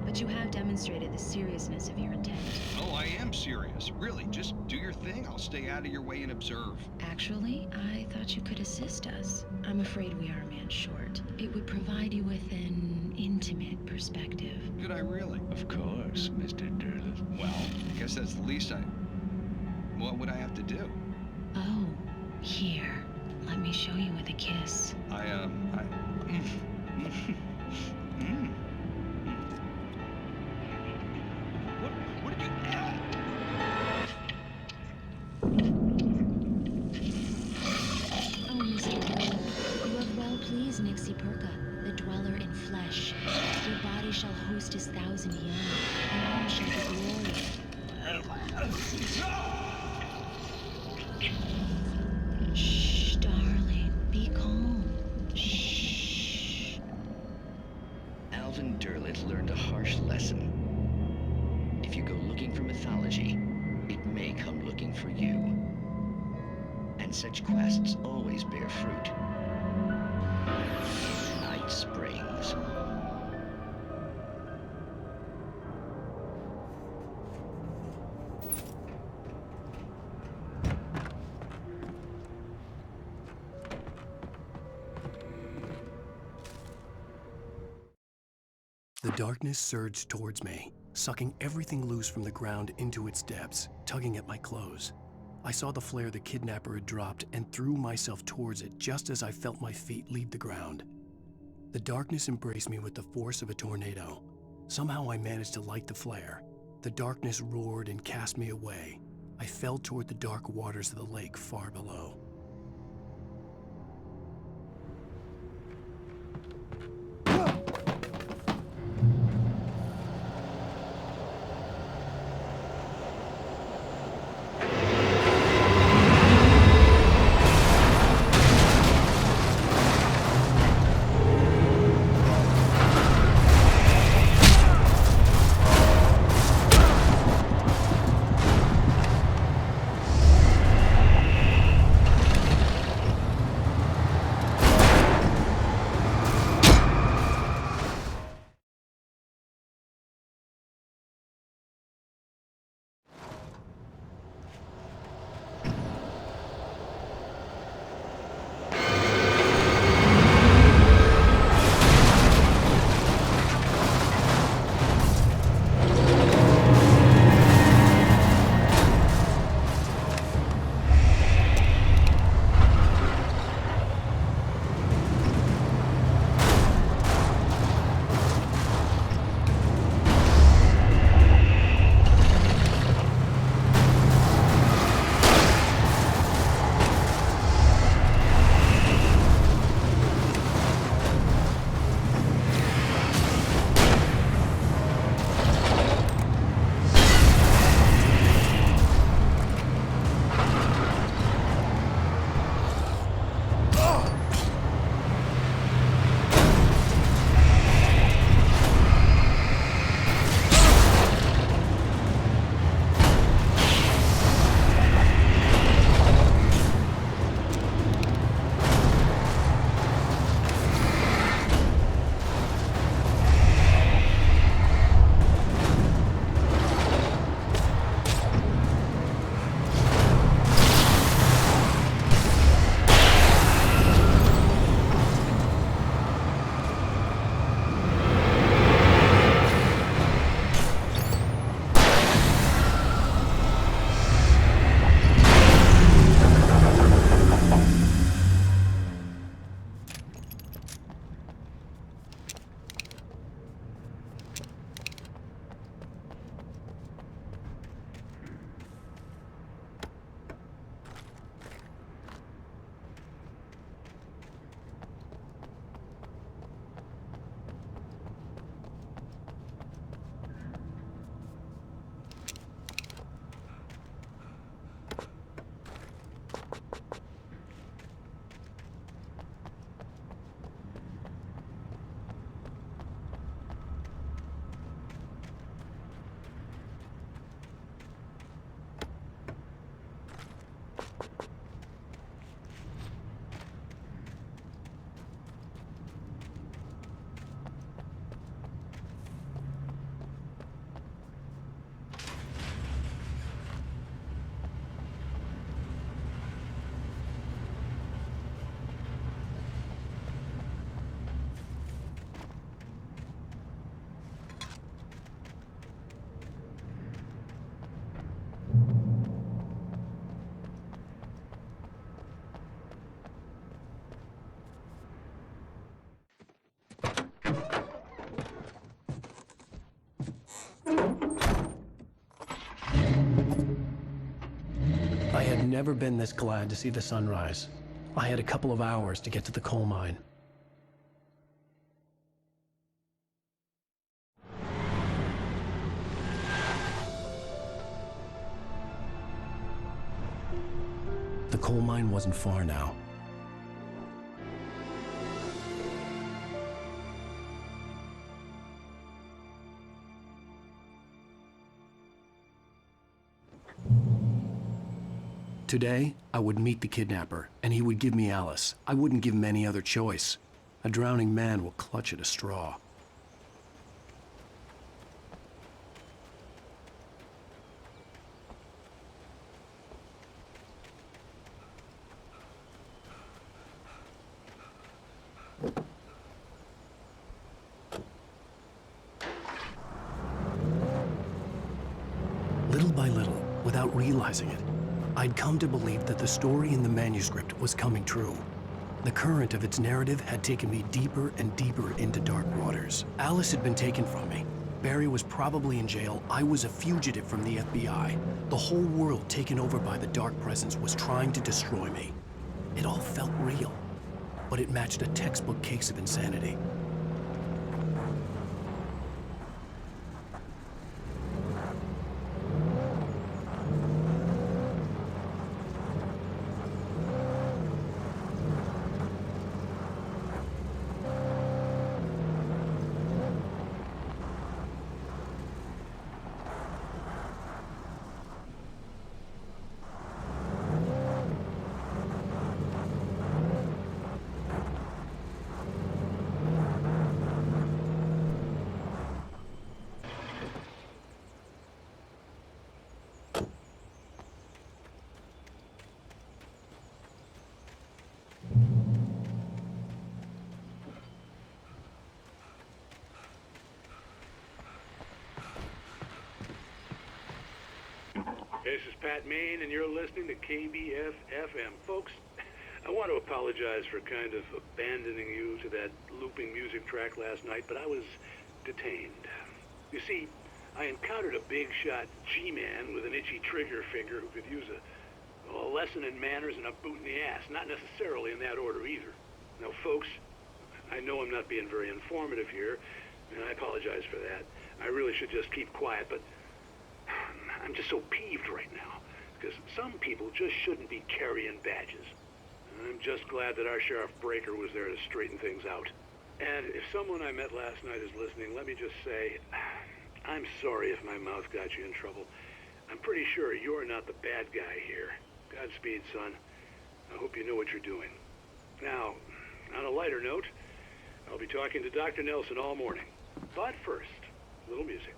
[SPEAKER 20] but you have demonstrated the seriousness of your intent.
[SPEAKER 19] Oh, I am serious. Really, just do your thing. I'll stay out of your way and observe.
[SPEAKER 20] Actually, I thought you could assist us. I'm afraid we are a man short. It would provide you with an intimate perspective.
[SPEAKER 19] Could I really?
[SPEAKER 18] Of course, Mr. Derleth.
[SPEAKER 19] Well, I guess that's the least What would I have to do?
[SPEAKER 20] Oh, here. Let me show you with a kiss.
[SPEAKER 19] What did you add?
[SPEAKER 20] Oh, Mr. Derleth, you have well pleased Nixie Perka, the dweller in flesh. Your body shall host his 1,000 young, and all shall be glory. Shh, darling. Be calm. Shh.
[SPEAKER 18] Alvin Derleth learned a harsh lesson. If you go looking for mythology, it may come looking for you. And such quests always bear fruit. Night Springs.
[SPEAKER 1] The darkness surged towards me, sucking everything loose from the ground into its depths, tugging at my clothes. I saw the flare the kidnapper had dropped and threw myself towards it just as I felt my feet leave the ground. The darkness embraced me with the force of a tornado. Somehow I managed to light the flare. The darkness roared and cast me away. I fell toward the dark waters of the lake far below. I had never been this glad to see the sunrise. I had a couple of hours to get to the coal mine. The coal mine wasn't far now. Today, I would meet the kidnapper, and he would give me Alice. I wouldn't give him any other choice. A drowning man will clutch at a straw. Little by little, without realizing it, I'd come to believe that the story in the manuscript was coming true. The current of its narrative had taken me deeper and deeper into dark waters. Alice had been taken from me. Barry was probably in jail. I was a fugitive from the FBI. The whole world taken over by the dark presence was trying to destroy me. It all felt real, but it matched a textbook case of insanity.
[SPEAKER 13] This is Pat Main, and you're listening to KBF-FM. Folks, I want to apologize for kind of abandoning you to that looping music track last night, but I was detained. You see, I encountered a big-shot G-man with an itchy trigger finger who could use a lesson in manners and a boot in the ass. Not necessarily in that order either. Now, folks, I know I'm not being very informative here, and I apologize for that. I really should just keep quiet, but I'm just so peeved right now, because some people just shouldn't be carrying badges. I'm just glad that our Sheriff Breaker was there to straighten things out. And if someone I met last night is listening, let me just say, I'm sorry if my mouth got you in trouble. I'm pretty sure you're not the bad guy here. Godspeed, son. I hope you know what you're doing. Now, on a lighter note, I'll be talking to Dr. Nelson all morning. But first, a little music.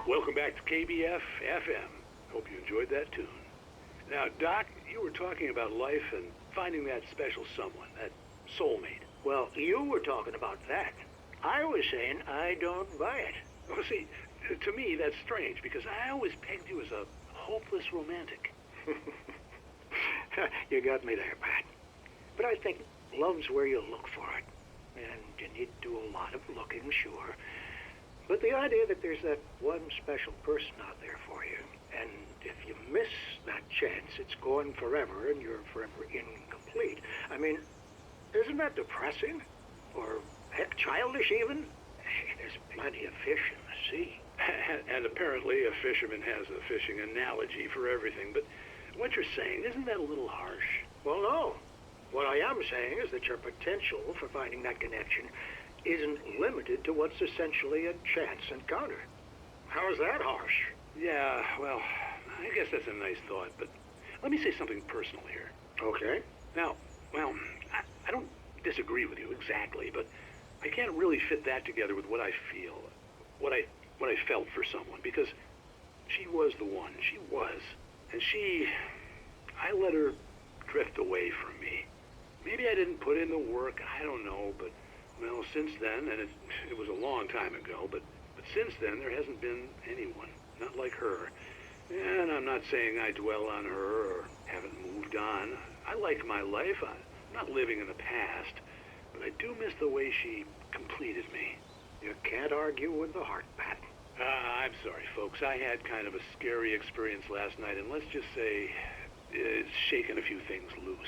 [SPEAKER 13] Welcome back to KBF-FM. Hope you enjoyed that tune. Now, Doc, you were talking about life and finding that special someone, that soulmate.
[SPEAKER 21] Well, you were talking about that. I was saying I don't buy it.
[SPEAKER 13] Well, see, to me, that's strange, because I always pegged you as a hopeless romantic.
[SPEAKER 21] You got me there, Pat. But I think love's where you look for it. And you need to do a lot of looking, sure. But the idea that there's that one special person out there for you, and if you chance it's gone forever and you're forever incomplete. I mean, isn't that depressing? Or, heck, childish even? There's plenty of fish in the sea.
[SPEAKER 13] And apparently a fisherman has a fishing analogy for everything, but what you're saying, isn't that a little harsh?
[SPEAKER 21] Well, no. What I am saying is that your potential for finding that connection isn't limited to what's essentially a chance encounter. How is that harsh?
[SPEAKER 13] Yeah, well, I guess that's a nice thought, but let me say something personal here.
[SPEAKER 21] Okay.
[SPEAKER 13] Now, well, I don't disagree with you exactly, but I can't really fit that together with what I feel, what I felt for someone, because she was the one. She was. And I let her drift away from me. Maybe I didn't put in the work, I don't know, but, well, since then, and it was a long time ago, but since then, there hasn't been anyone, not like her. And I'm not saying I dwell on her or haven't moved on. I like my life. I'm not living in the past, but I do miss the way she completed me.
[SPEAKER 21] You can't argue with the heart, Pat.
[SPEAKER 13] I'm sorry, folks. I had kind of a scary experience last night, and let's just say it's shaken a few things loose.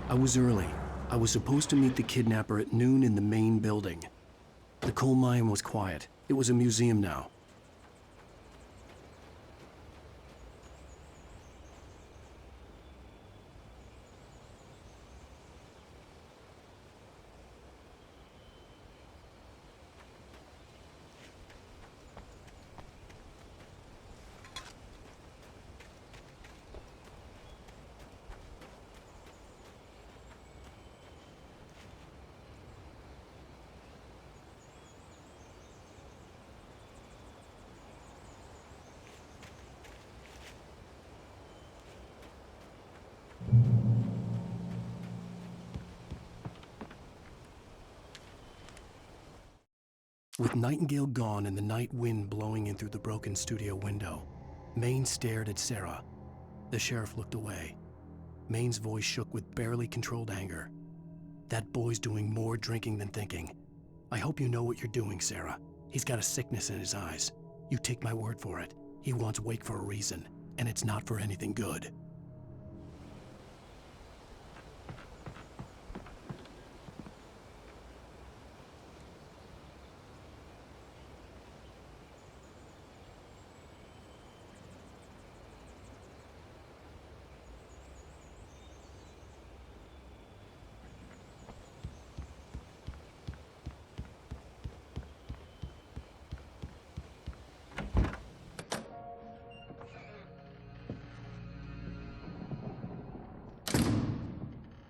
[SPEAKER 1] I was early. I was supposed to meet the kidnapper at noon in the main building. The coal mine was quiet. It was a museum now. With Nightingale gone and the night wind blowing in through the broken studio window, Maine stared at Sarah. The sheriff looked away. Maine's voice shook with barely controlled anger. That boy's doing more drinking than thinking. I hope you know what you're doing, Sarah. He's got a sickness in his eyes. You take my word for it. He wants Wake for a reason, and it's not for anything good.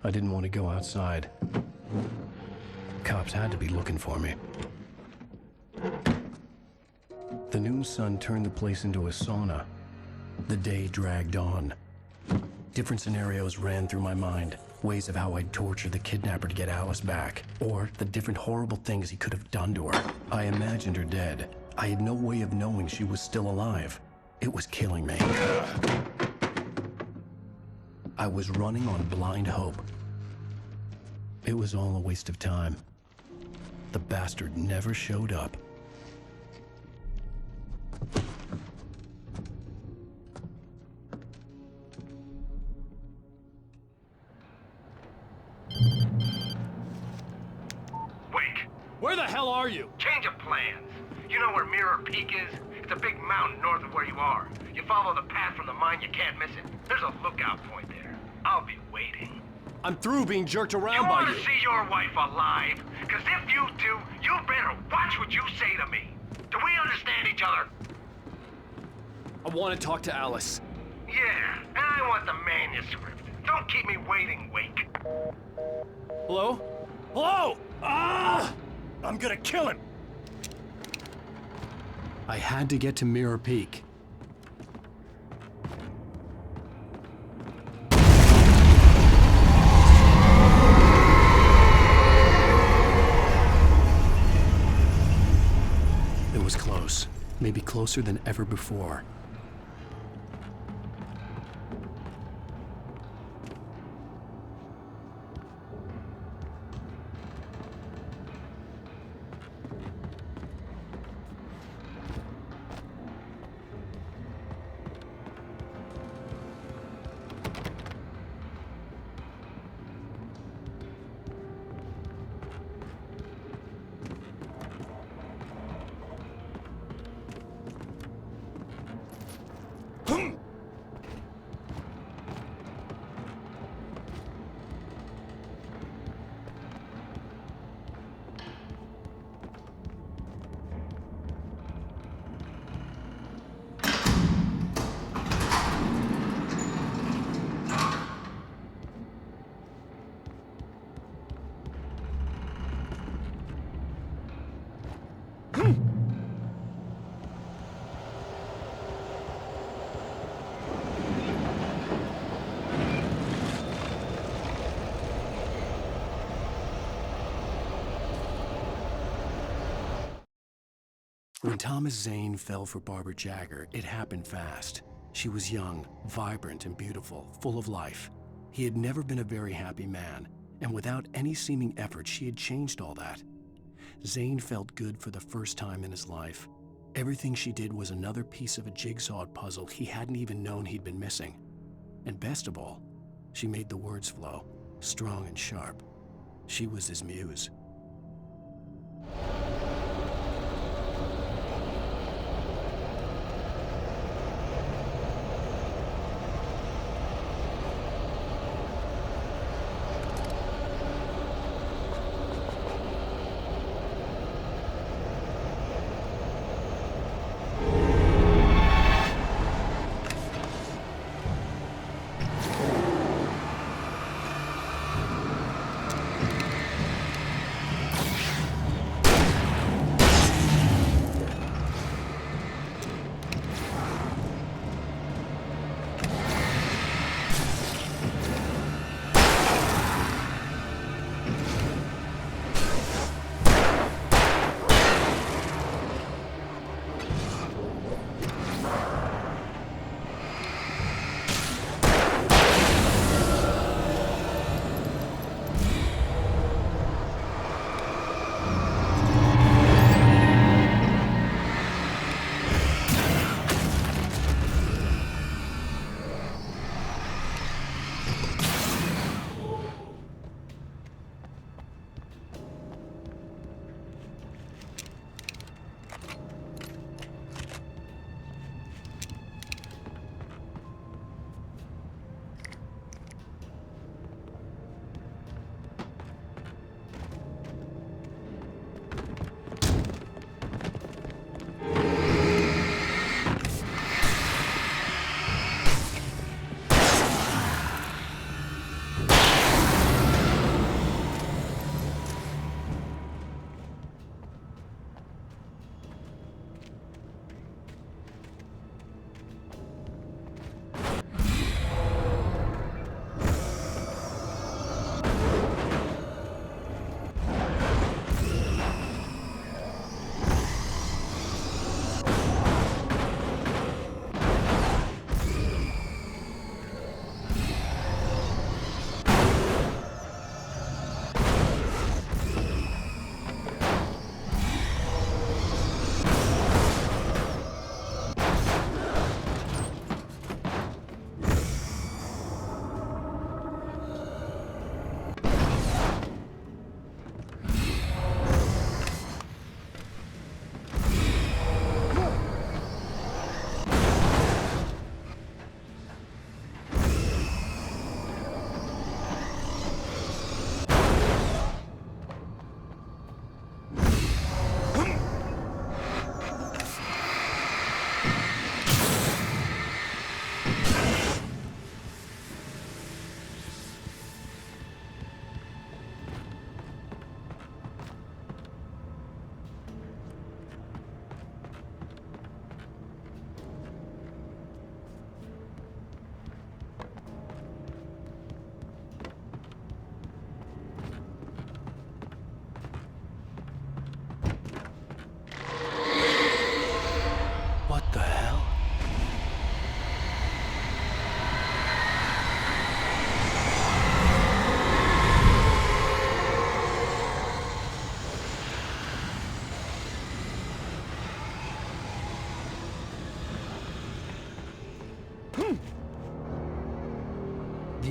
[SPEAKER 1] I didn't want to go outside. Cops had to be looking for me. The noon sun turned the place into a sauna. The day dragged on. Different scenarios ran through my mind. Ways of how I'd torture the kidnapper to get Alice back. Or the different horrible things he could have done to her. I imagined her dead. I had no way of knowing she was still alive. It was killing me. I was running on blind hope. It was all a waste of time. The bastard never showed up.
[SPEAKER 2] Wake!
[SPEAKER 5] Where the hell are you?
[SPEAKER 2] Change of plans. You know where Mirror Peak is? It's a big mountain north of where you are. You follow the path from the mine, you can't miss it. There's a lookout point there. I'll be waiting.
[SPEAKER 5] I'm through being jerked around
[SPEAKER 2] You
[SPEAKER 5] by
[SPEAKER 2] want
[SPEAKER 5] you.
[SPEAKER 2] to see your wife alive? Because if you do, you better watch what you say to me. Do we understand each other?
[SPEAKER 5] I want to talk to Alice.
[SPEAKER 2] Yeah, and I want the manuscript. Don't keep me waiting, Wake.
[SPEAKER 5] Hello? Hello! Ah! I'm gonna kill him!
[SPEAKER 1] I had to get to Mirror Peak. It was close, maybe closer than ever before. When Thomas Zane fell for Barbara Jagger, it happened fast. She was young, vibrant, and beautiful, full of life. He had never been a very happy man, and without any seeming effort, she had changed all that. Zane felt good for the first time in his life. Everything she did was another piece of a jigsaw puzzle he hadn't even known he'd been missing. And best of all, she made the words flow, strong and sharp. She was his muse.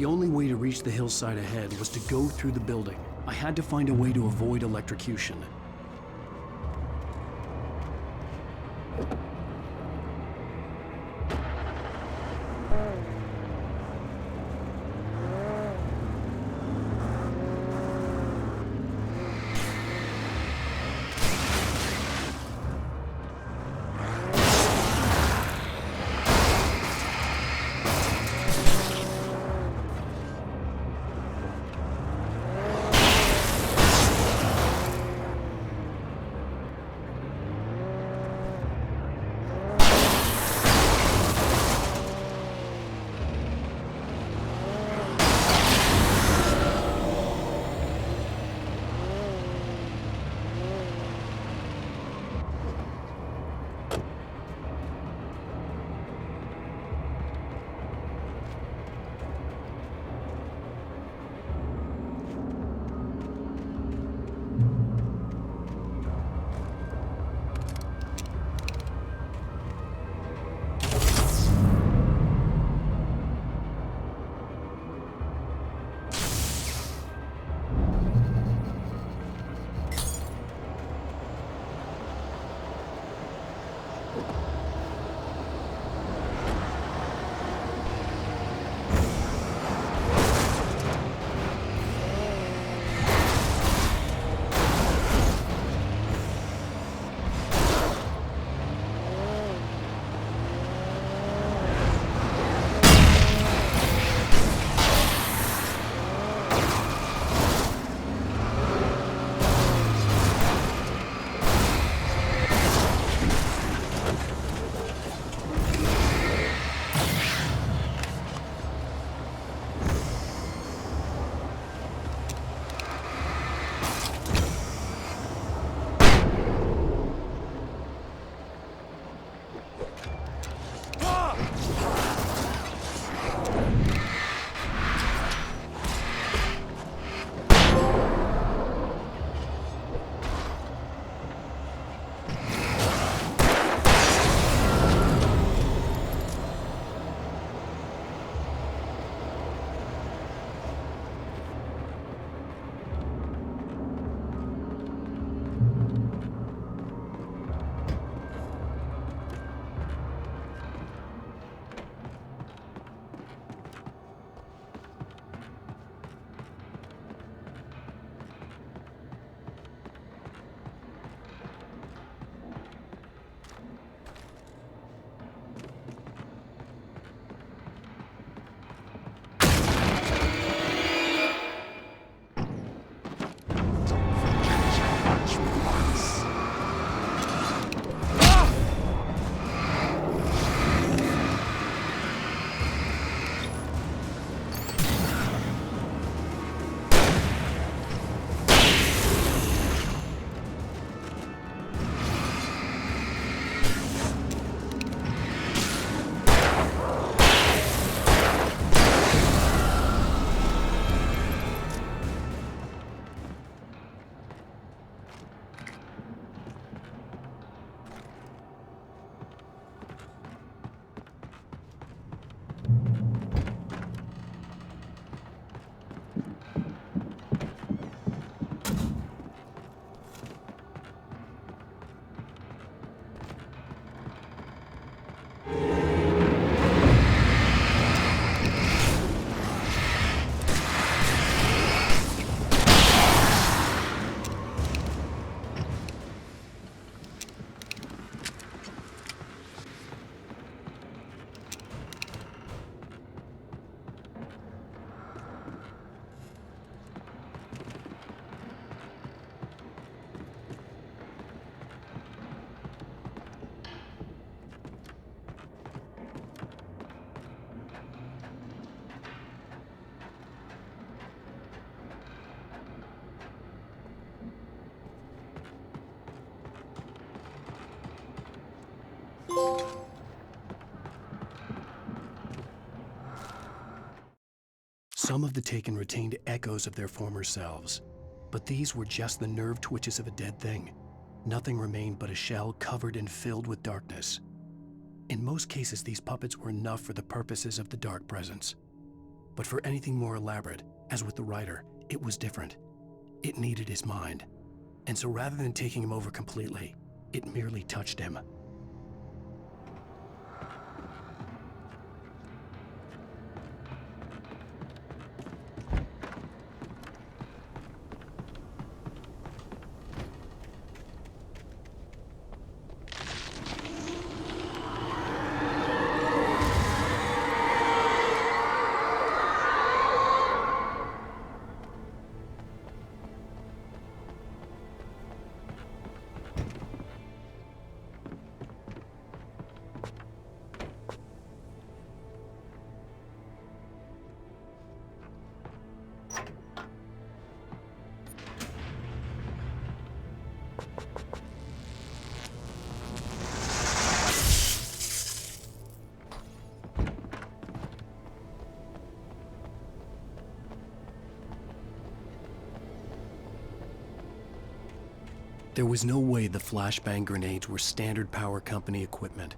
[SPEAKER 1] The only way to reach the hillside ahead was to go through the building. I had to find a way to avoid electrocution. Some of the Taken retained echoes of their former selves, but these were just the nerve twitches of a dead thing. Nothing remained but a shell covered and filled with darkness. In most cases, these puppets were enough for the purposes of the dark presence. But for anything more elaborate, as with the writer, it was different. It needed his mind. And so rather than taking him over completely, it merely touched him. There was no way the flashbang grenades were standard power company equipment.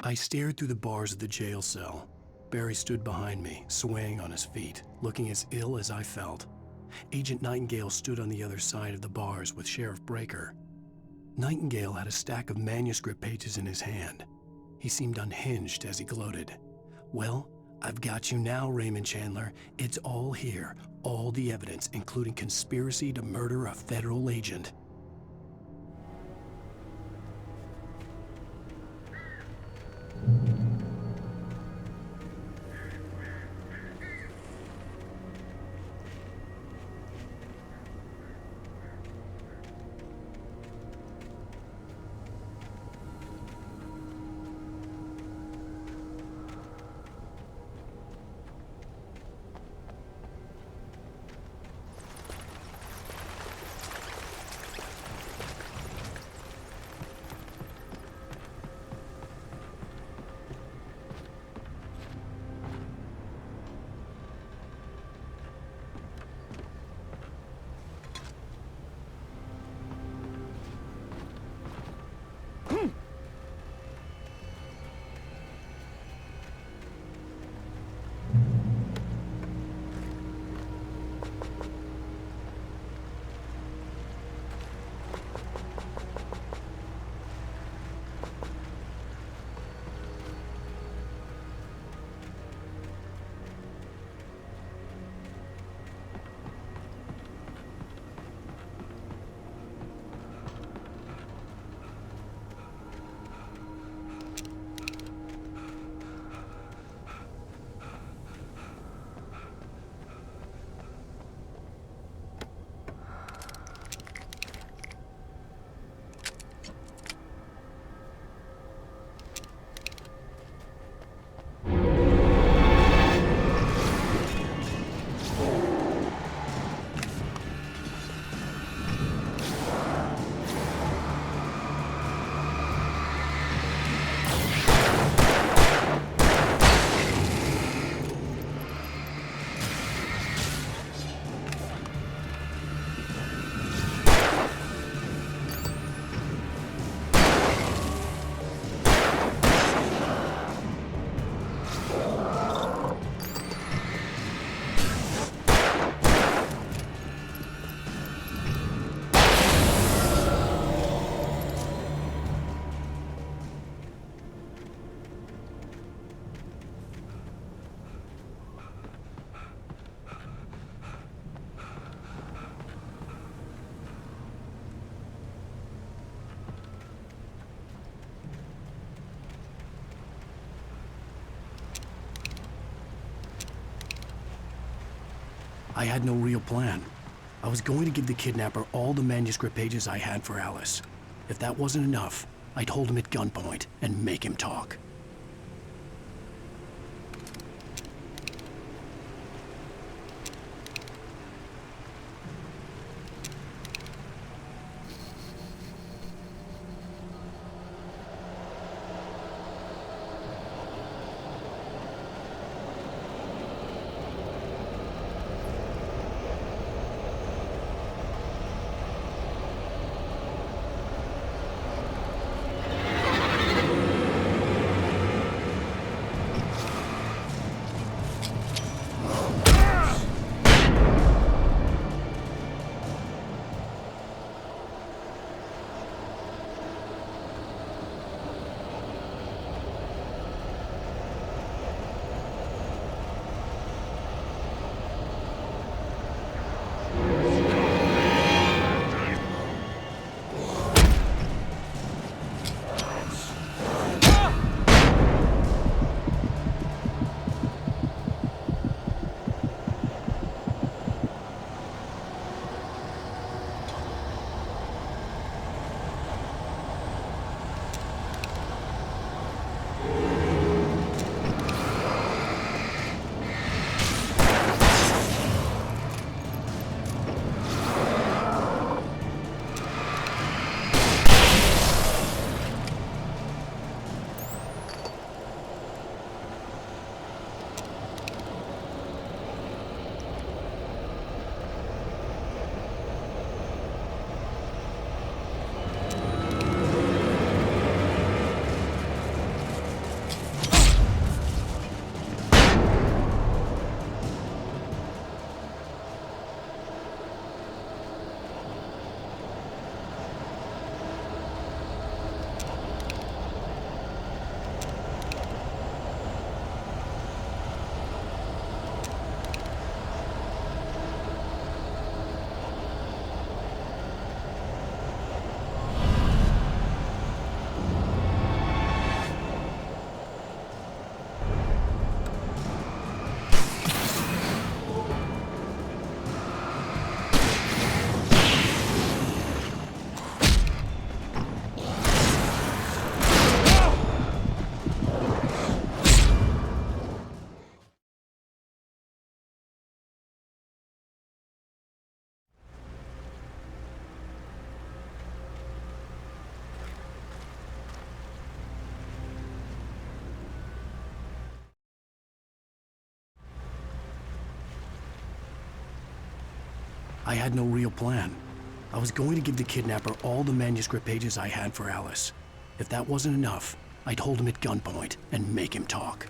[SPEAKER 1] I stared through the bars of the jail cell. Barry stood behind me, swaying on his feet, looking as ill as I felt. Agent Nightingale stood on the other side of the bars with Sheriff Breaker. Nightingale had a stack of manuscript pages in his hand. He seemed unhinged as he gloated. "Well, I've got you now, Raymond Chandler. It's all here. All the evidence, including conspiracy to murder a federal agent." I had no real plan. I was going to give the kidnapper all the manuscript pages I had for Alice. If that wasn't enough, I'd hold him at gunpoint and make him talk. I had no real plan. I was going to give the kidnapper all the manuscript pages I had for Alice. If that wasn't enough, I'd hold him at gunpoint and make him talk.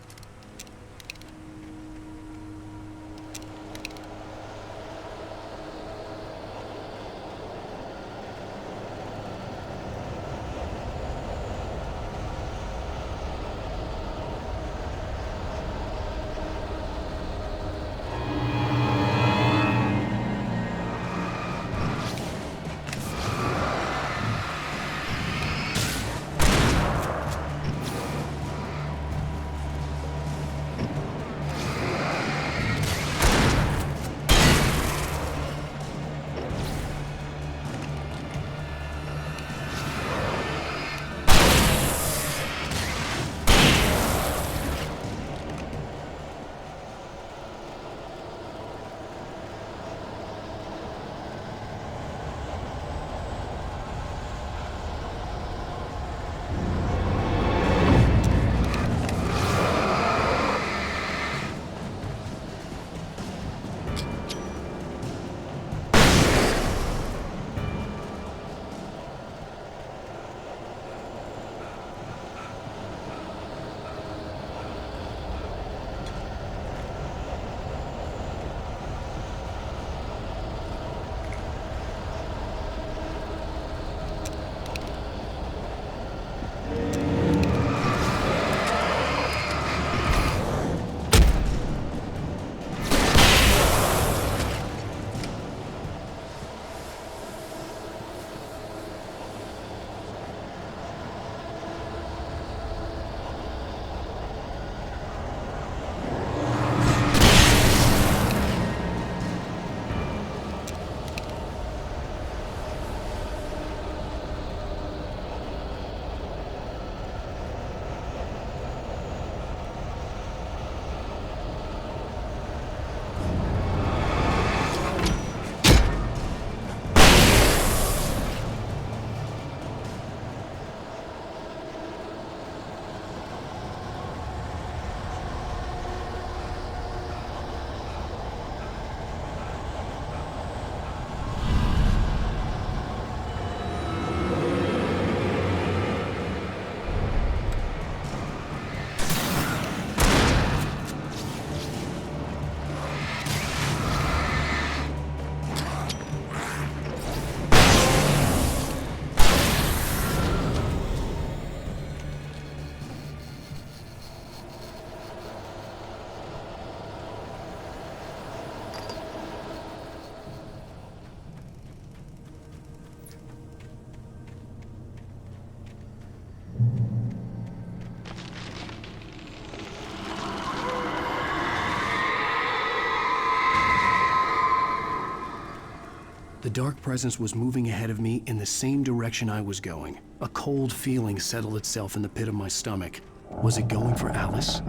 [SPEAKER 1] The dark presence was moving ahead of me in the same direction I was going. A cold feeling settled itself in the pit of my stomach. Was it going for Alice?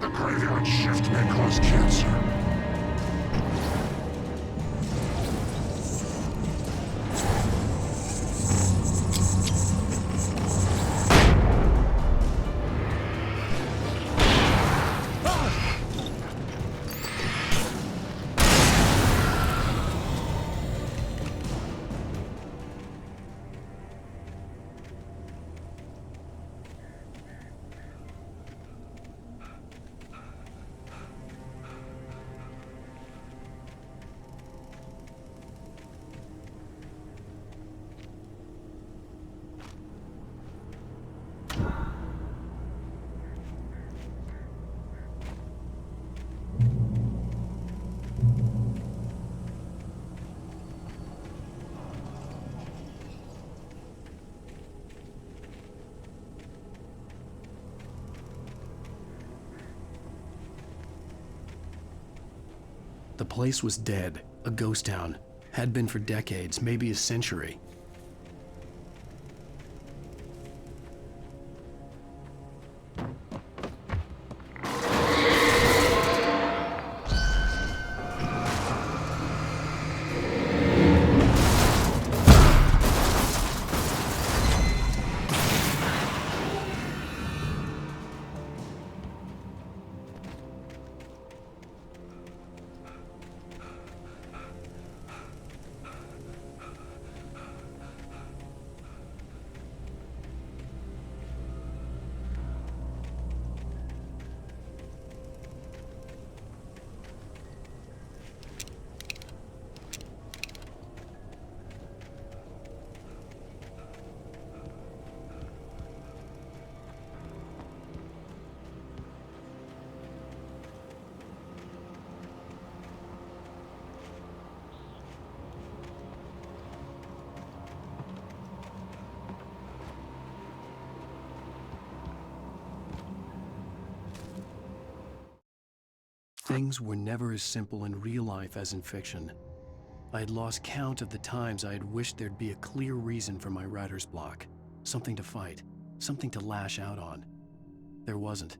[SPEAKER 11] The graveyard shift may cause cancer.
[SPEAKER 1] The place was dead, a ghost town. Had been for decades, maybe a century. Things were never as simple in real life as in fiction. I had lost count of the times I had wished there'd be a clear reason for my writer's block. Something to fight, something to lash out on. There wasn't.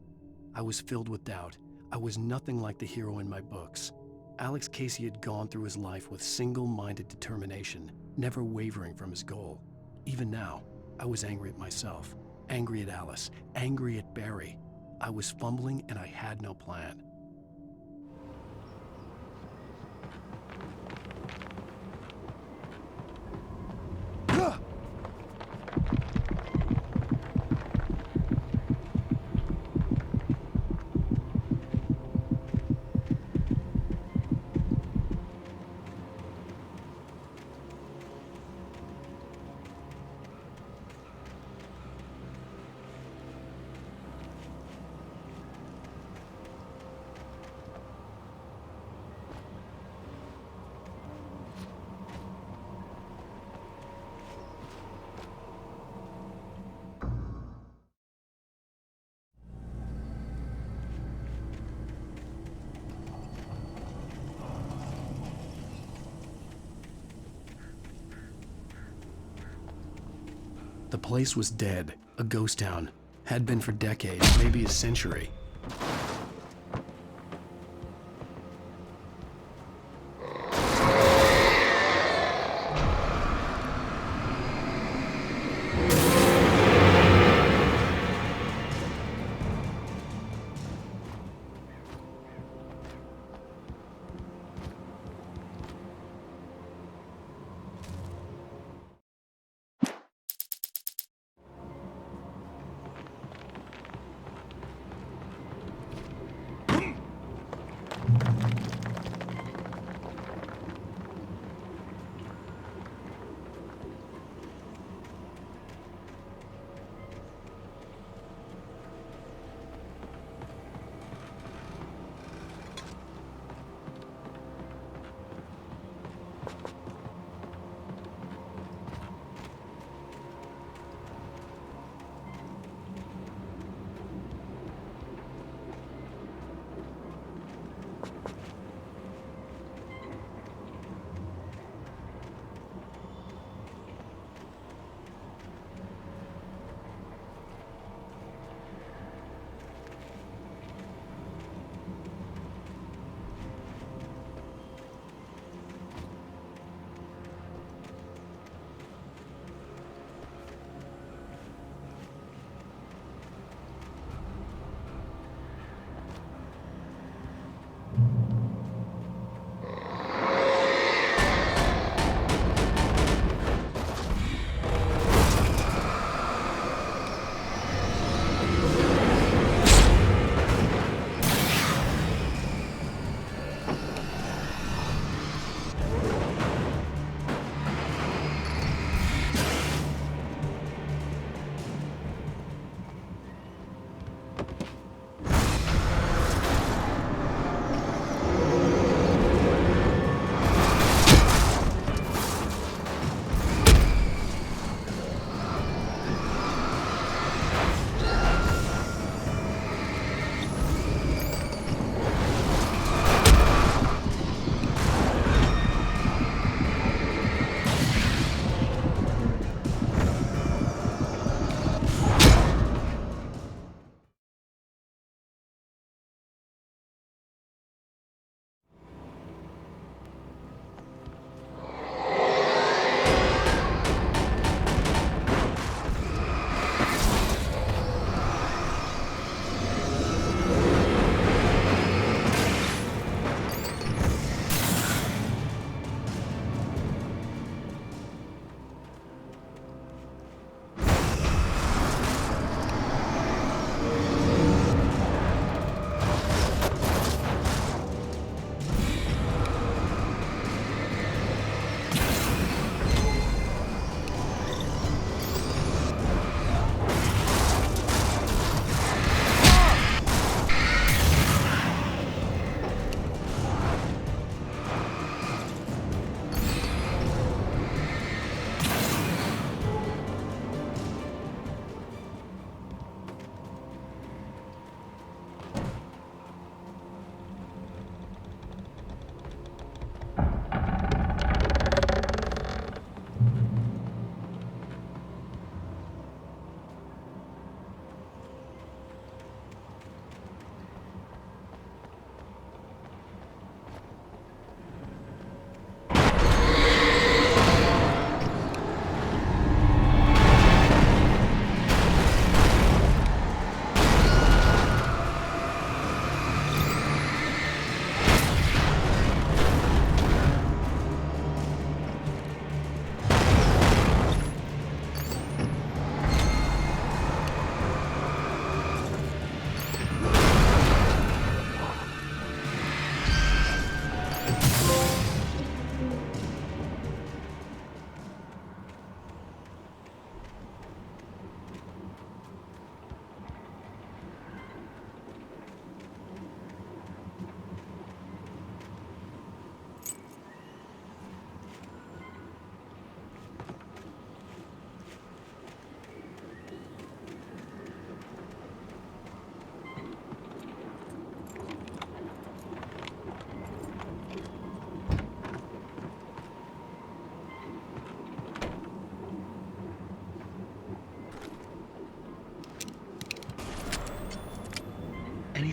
[SPEAKER 1] I was filled with doubt. I was nothing like the hero in my books. Alex Casey had gone through his life with single-minded determination, never wavering from his goal. Even now, I was angry at myself, angry at Alice, angry at Barry. I was fumbling and I had no plan. The place was dead, a ghost town. Had been for decades, maybe a century.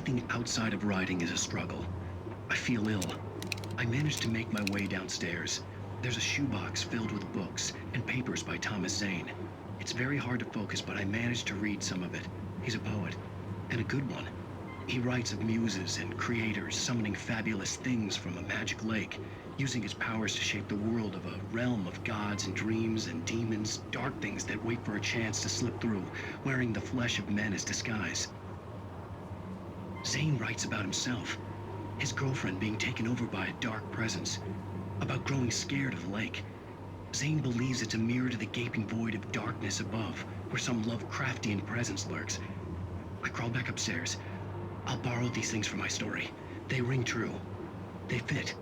[SPEAKER 1] Anything outside of writing is a struggle. I feel ill. I managed to make my way downstairs. There's a shoebox filled with books and papers by Thomas Zane. It's very hard to focus, but I managed to read some of it. He's a poet, and a good one. He writes of muses and creators summoning fabulous things from a magic lake, using his powers to shape the world of a realm of gods and dreams and demons, dark things that wait for a chance to slip through, wearing the flesh of men as disguise. Zane writes about himself, his girlfriend being taken over by a dark presence, about growing scared of the lake. Zane believes it's a mirror to the gaping void of darkness above, where some Lovecraftian presence lurks. I crawl back upstairs. I'll borrow these things for my story. They ring true. They fit.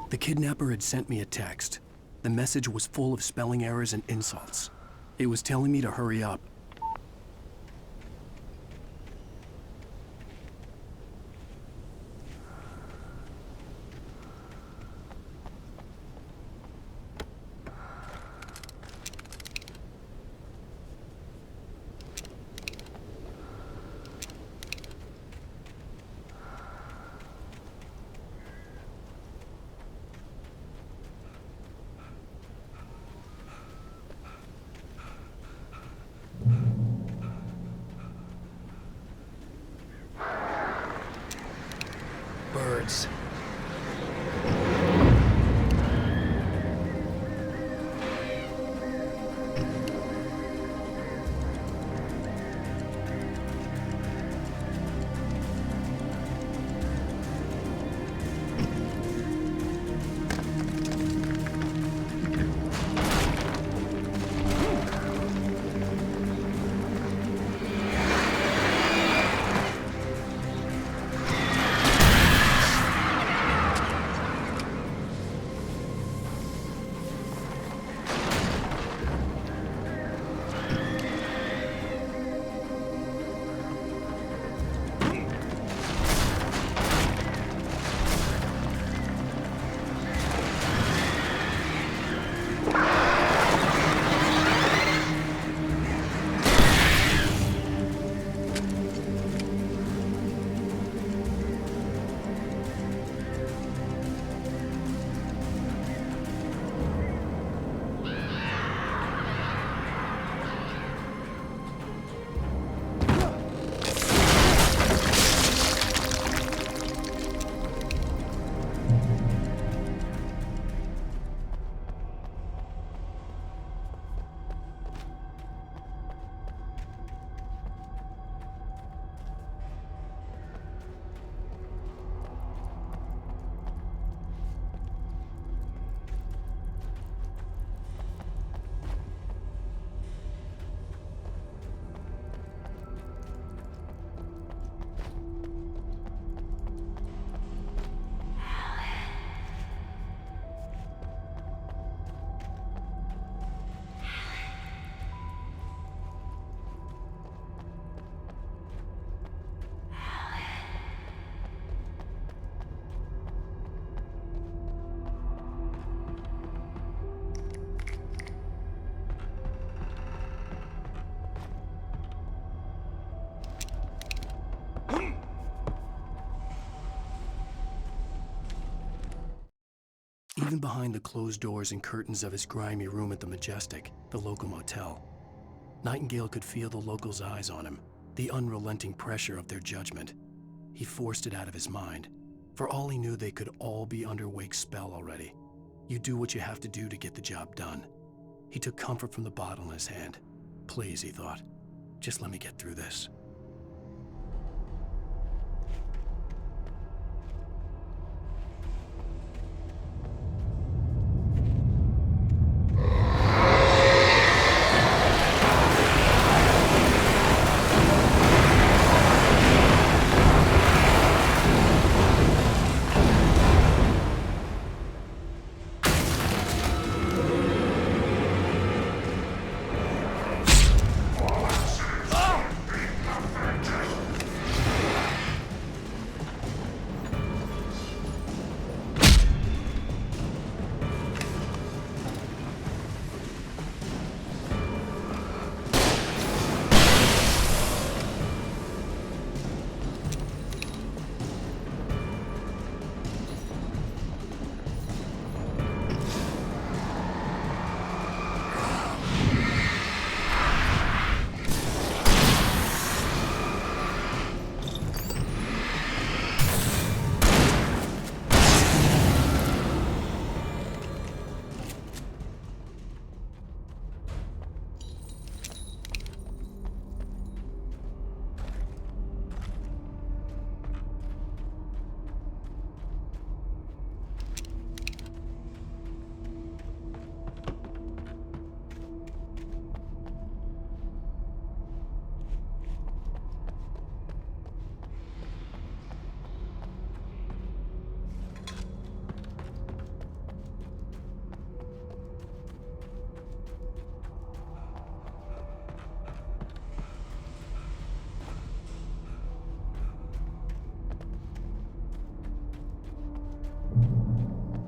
[SPEAKER 1] The kidnapper had sent me a text. The message was full of spelling errors and insults. It was telling me to hurry up. Birds. even behind the closed doors and curtains of his grimy room at the Majestic, the local motel. Nightingale could feel the locals' eyes on him, the unrelenting pressure of their judgment. He forced it out of his mind. For all he knew, they could all be under Wake's spell already. You do what you have to do to get the job done. He took comfort from the bottle in his hand. Please, he thought, just let me get through this.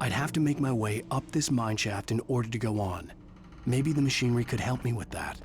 [SPEAKER 1] I'd have to make my way up this mineshaft in order to go on. Maybe the machinery could help me with that.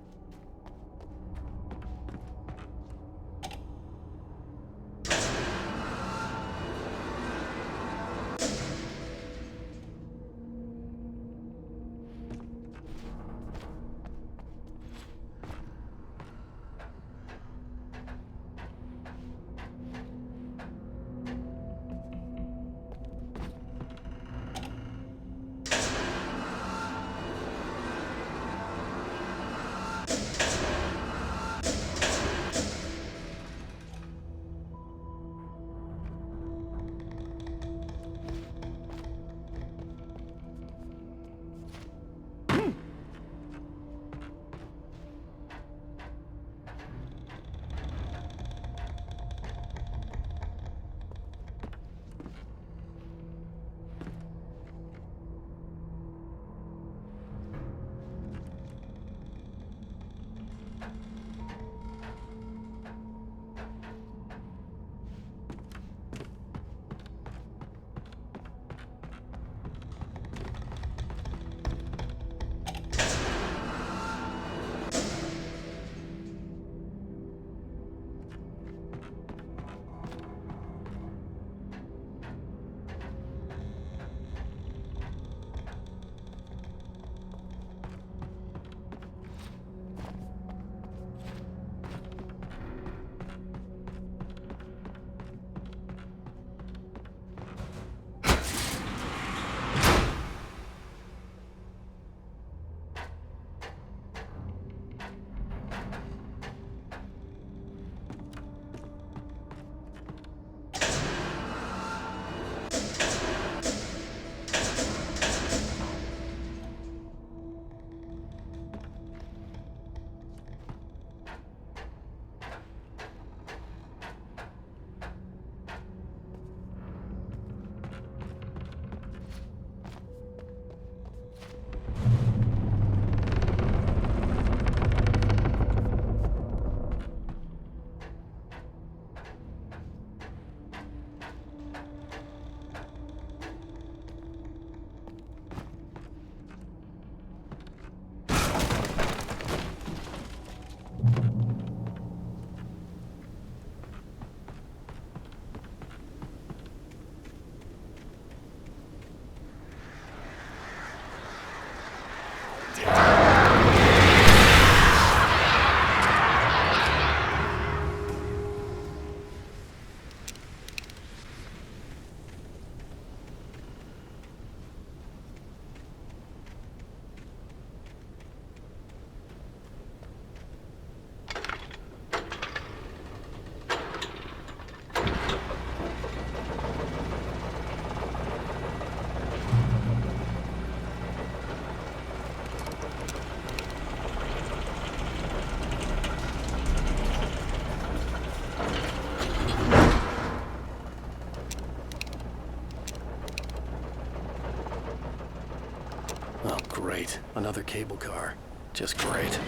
[SPEAKER 1] Great. Another cable car. Just great.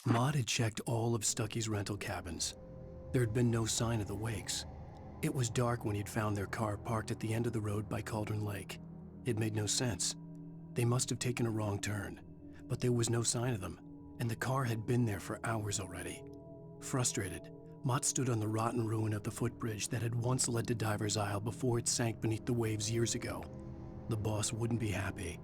[SPEAKER 1] Maud had checked all of Stucky's rental cabins. There had been no sign of the Wakes. It was dark when he'd found their car parked at the end of the road by Cauldron Lake. It made no sense. They must have taken a wrong turn, but there was no sign of them, and the car had been there for hours already. Frustrated, Mott stood on the rotten ruin of the footbridge that had once led to Diver's Isle before it sank beneath the waves years ago. The boss wouldn't be happy.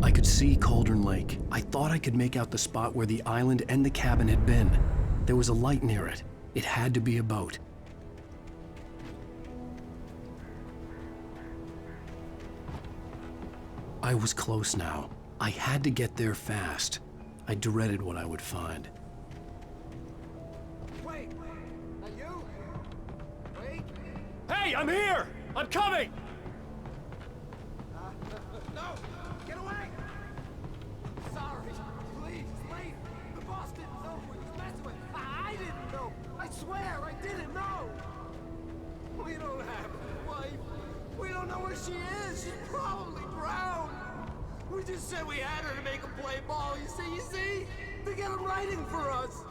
[SPEAKER 1] I could see Cauldron Lake. I thought I could make out the spot where the island and the cabin had been. There was a light near it. It had to be a boat. I was close now. I had to get there fast. I dreaded what I would find.
[SPEAKER 2] Wait! Are you? Wait!
[SPEAKER 5] Hey, I'm here! I'm coming!
[SPEAKER 3] No! Get away! Sorry. Please, leave. The boss didn't know who he was messing with. I didn't know. I swear, I didn't know. We don't have a wife. We don't know where she is. She's probably drowned. We just said we had her to make him play ball. You see? To get him writing for us.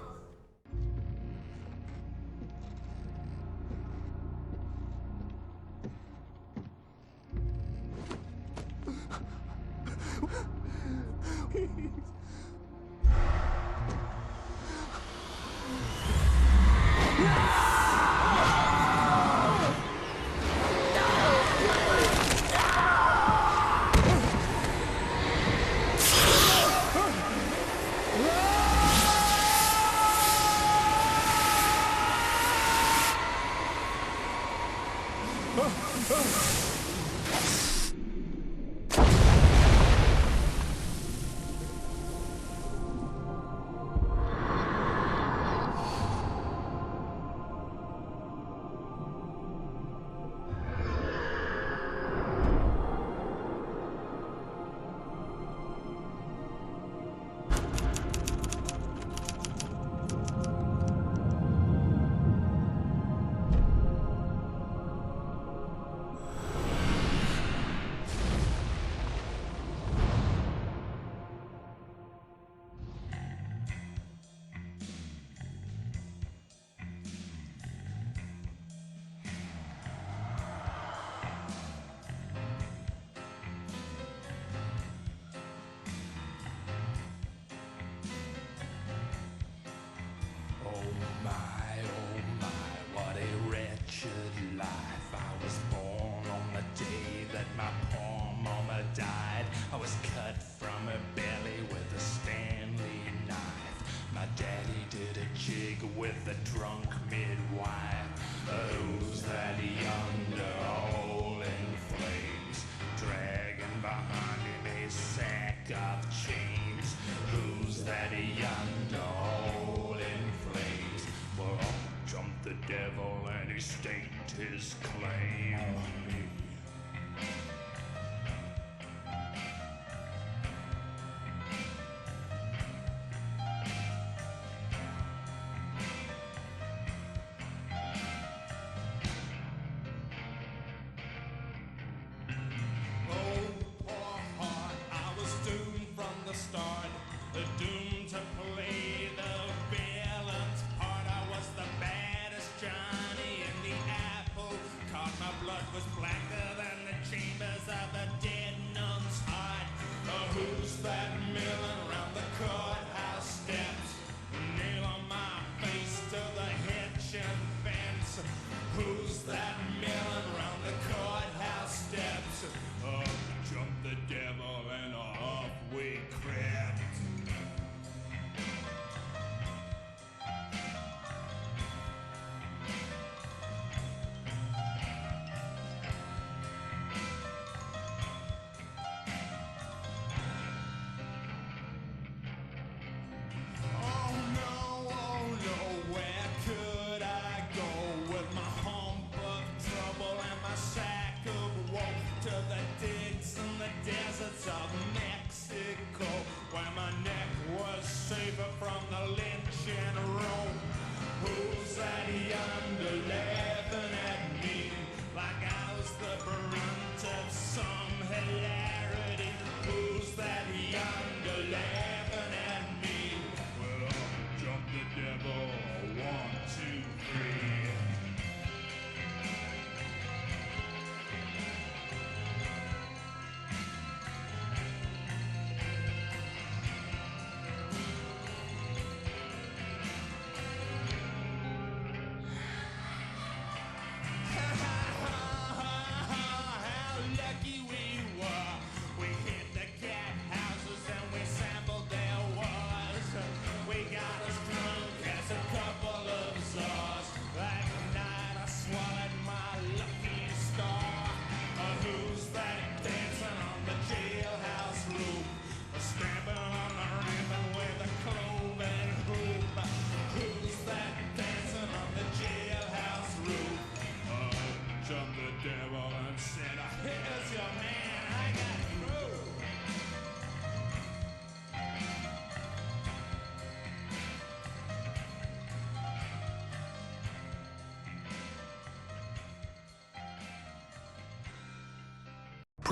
[SPEAKER 22] With the drunk midwife, who's that yonder hole in flames, dragging behind him a sack of chains? Who's that yonder hole in flames? Well, up jumped the devil and he staked his claim. Doomed to play the villain's part. I was the baddest Johnny in the apple cart. My blood was blacker than the chambers of a dead nun's heart. Who's that milling around the courthouse steps? Nail on my face to the hitching fence. Who's that milling around the courthouse steps? Up jumped the devil and off we crept. Oh no, where could I go with my hump of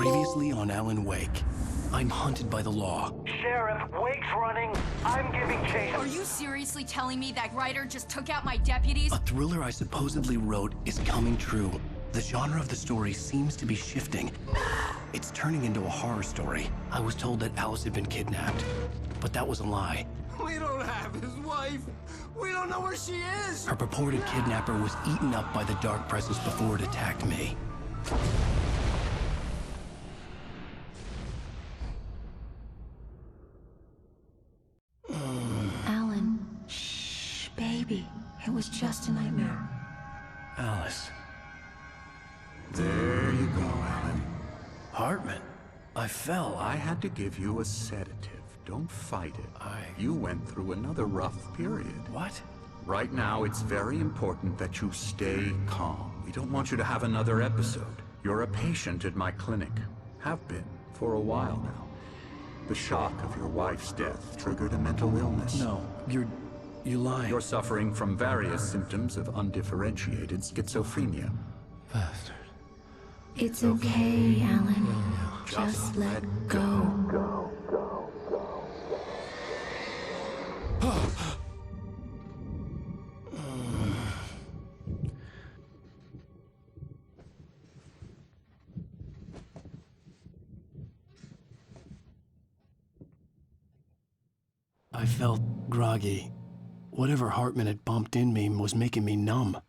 [SPEAKER 1] Previously on Alan Wake, I'm hunted by the law.
[SPEAKER 2] Sheriff, Wake's running. I'm giving chase.
[SPEAKER 16] Are you seriously telling me that writer just took out my deputies?
[SPEAKER 1] A thriller I supposedly wrote is coming true. The genre of the story seems to be shifting. It's turning into a horror story. I was told that Alice had been kidnapped, but that was a lie.
[SPEAKER 3] We don't have his wife. We don't know where she is.
[SPEAKER 1] Her purported kidnapper was eaten up by the dark presence before it attacked me.
[SPEAKER 8] Alan, shh, baby. It was just a nightmare.
[SPEAKER 1] Alice.
[SPEAKER 7] There you go, Alan.
[SPEAKER 1] Hartman, I fell.
[SPEAKER 7] I had to give you a sedative. Don't fight it. You went through another rough period.
[SPEAKER 1] What?
[SPEAKER 7] Right now, it's very important that you stay calm. We don't want you to have another episode. You're a patient at my clinic. Have been for a while now. The shock of your wife's death triggered a mental illness.
[SPEAKER 1] No, you're lying.
[SPEAKER 7] You're suffering from various symptoms of undifferentiated schizophrenia.
[SPEAKER 1] Bastard.
[SPEAKER 8] It's okay, Alan. Just let go.
[SPEAKER 1] I felt groggy. Whatever Hartman had bumped in me was making me numb.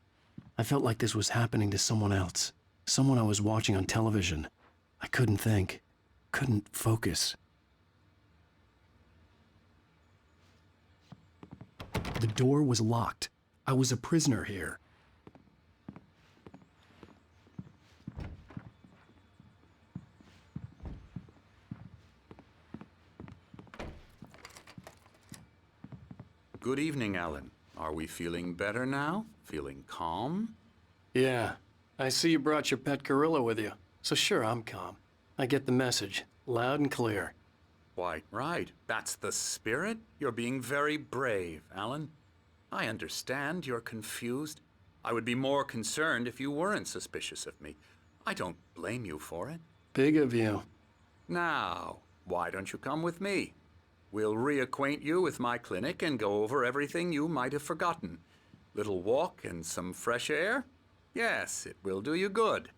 [SPEAKER 1] I felt like this was happening to someone else. Someone I was watching on television. I couldn't think. Couldn't focus. The door was locked. I was a prisoner here.
[SPEAKER 7] Good evening, Alan. Are we feeling better now? Feeling calm?
[SPEAKER 1] Yeah. I see you brought your pet gorilla with you. So sure, I'm calm. I get the message. Loud and clear.
[SPEAKER 7] Why, right. That's the spirit. You're being very brave, Alan. I understand you're confused. I would be more concerned if you weren't suspicious of me. I don't blame you for it.
[SPEAKER 1] Big of you.
[SPEAKER 7] Now, why don't you come with me? We'll reacquaint you with my clinic and go over everything you might have forgotten. Little walk and some fresh air? Yes, it will do you good.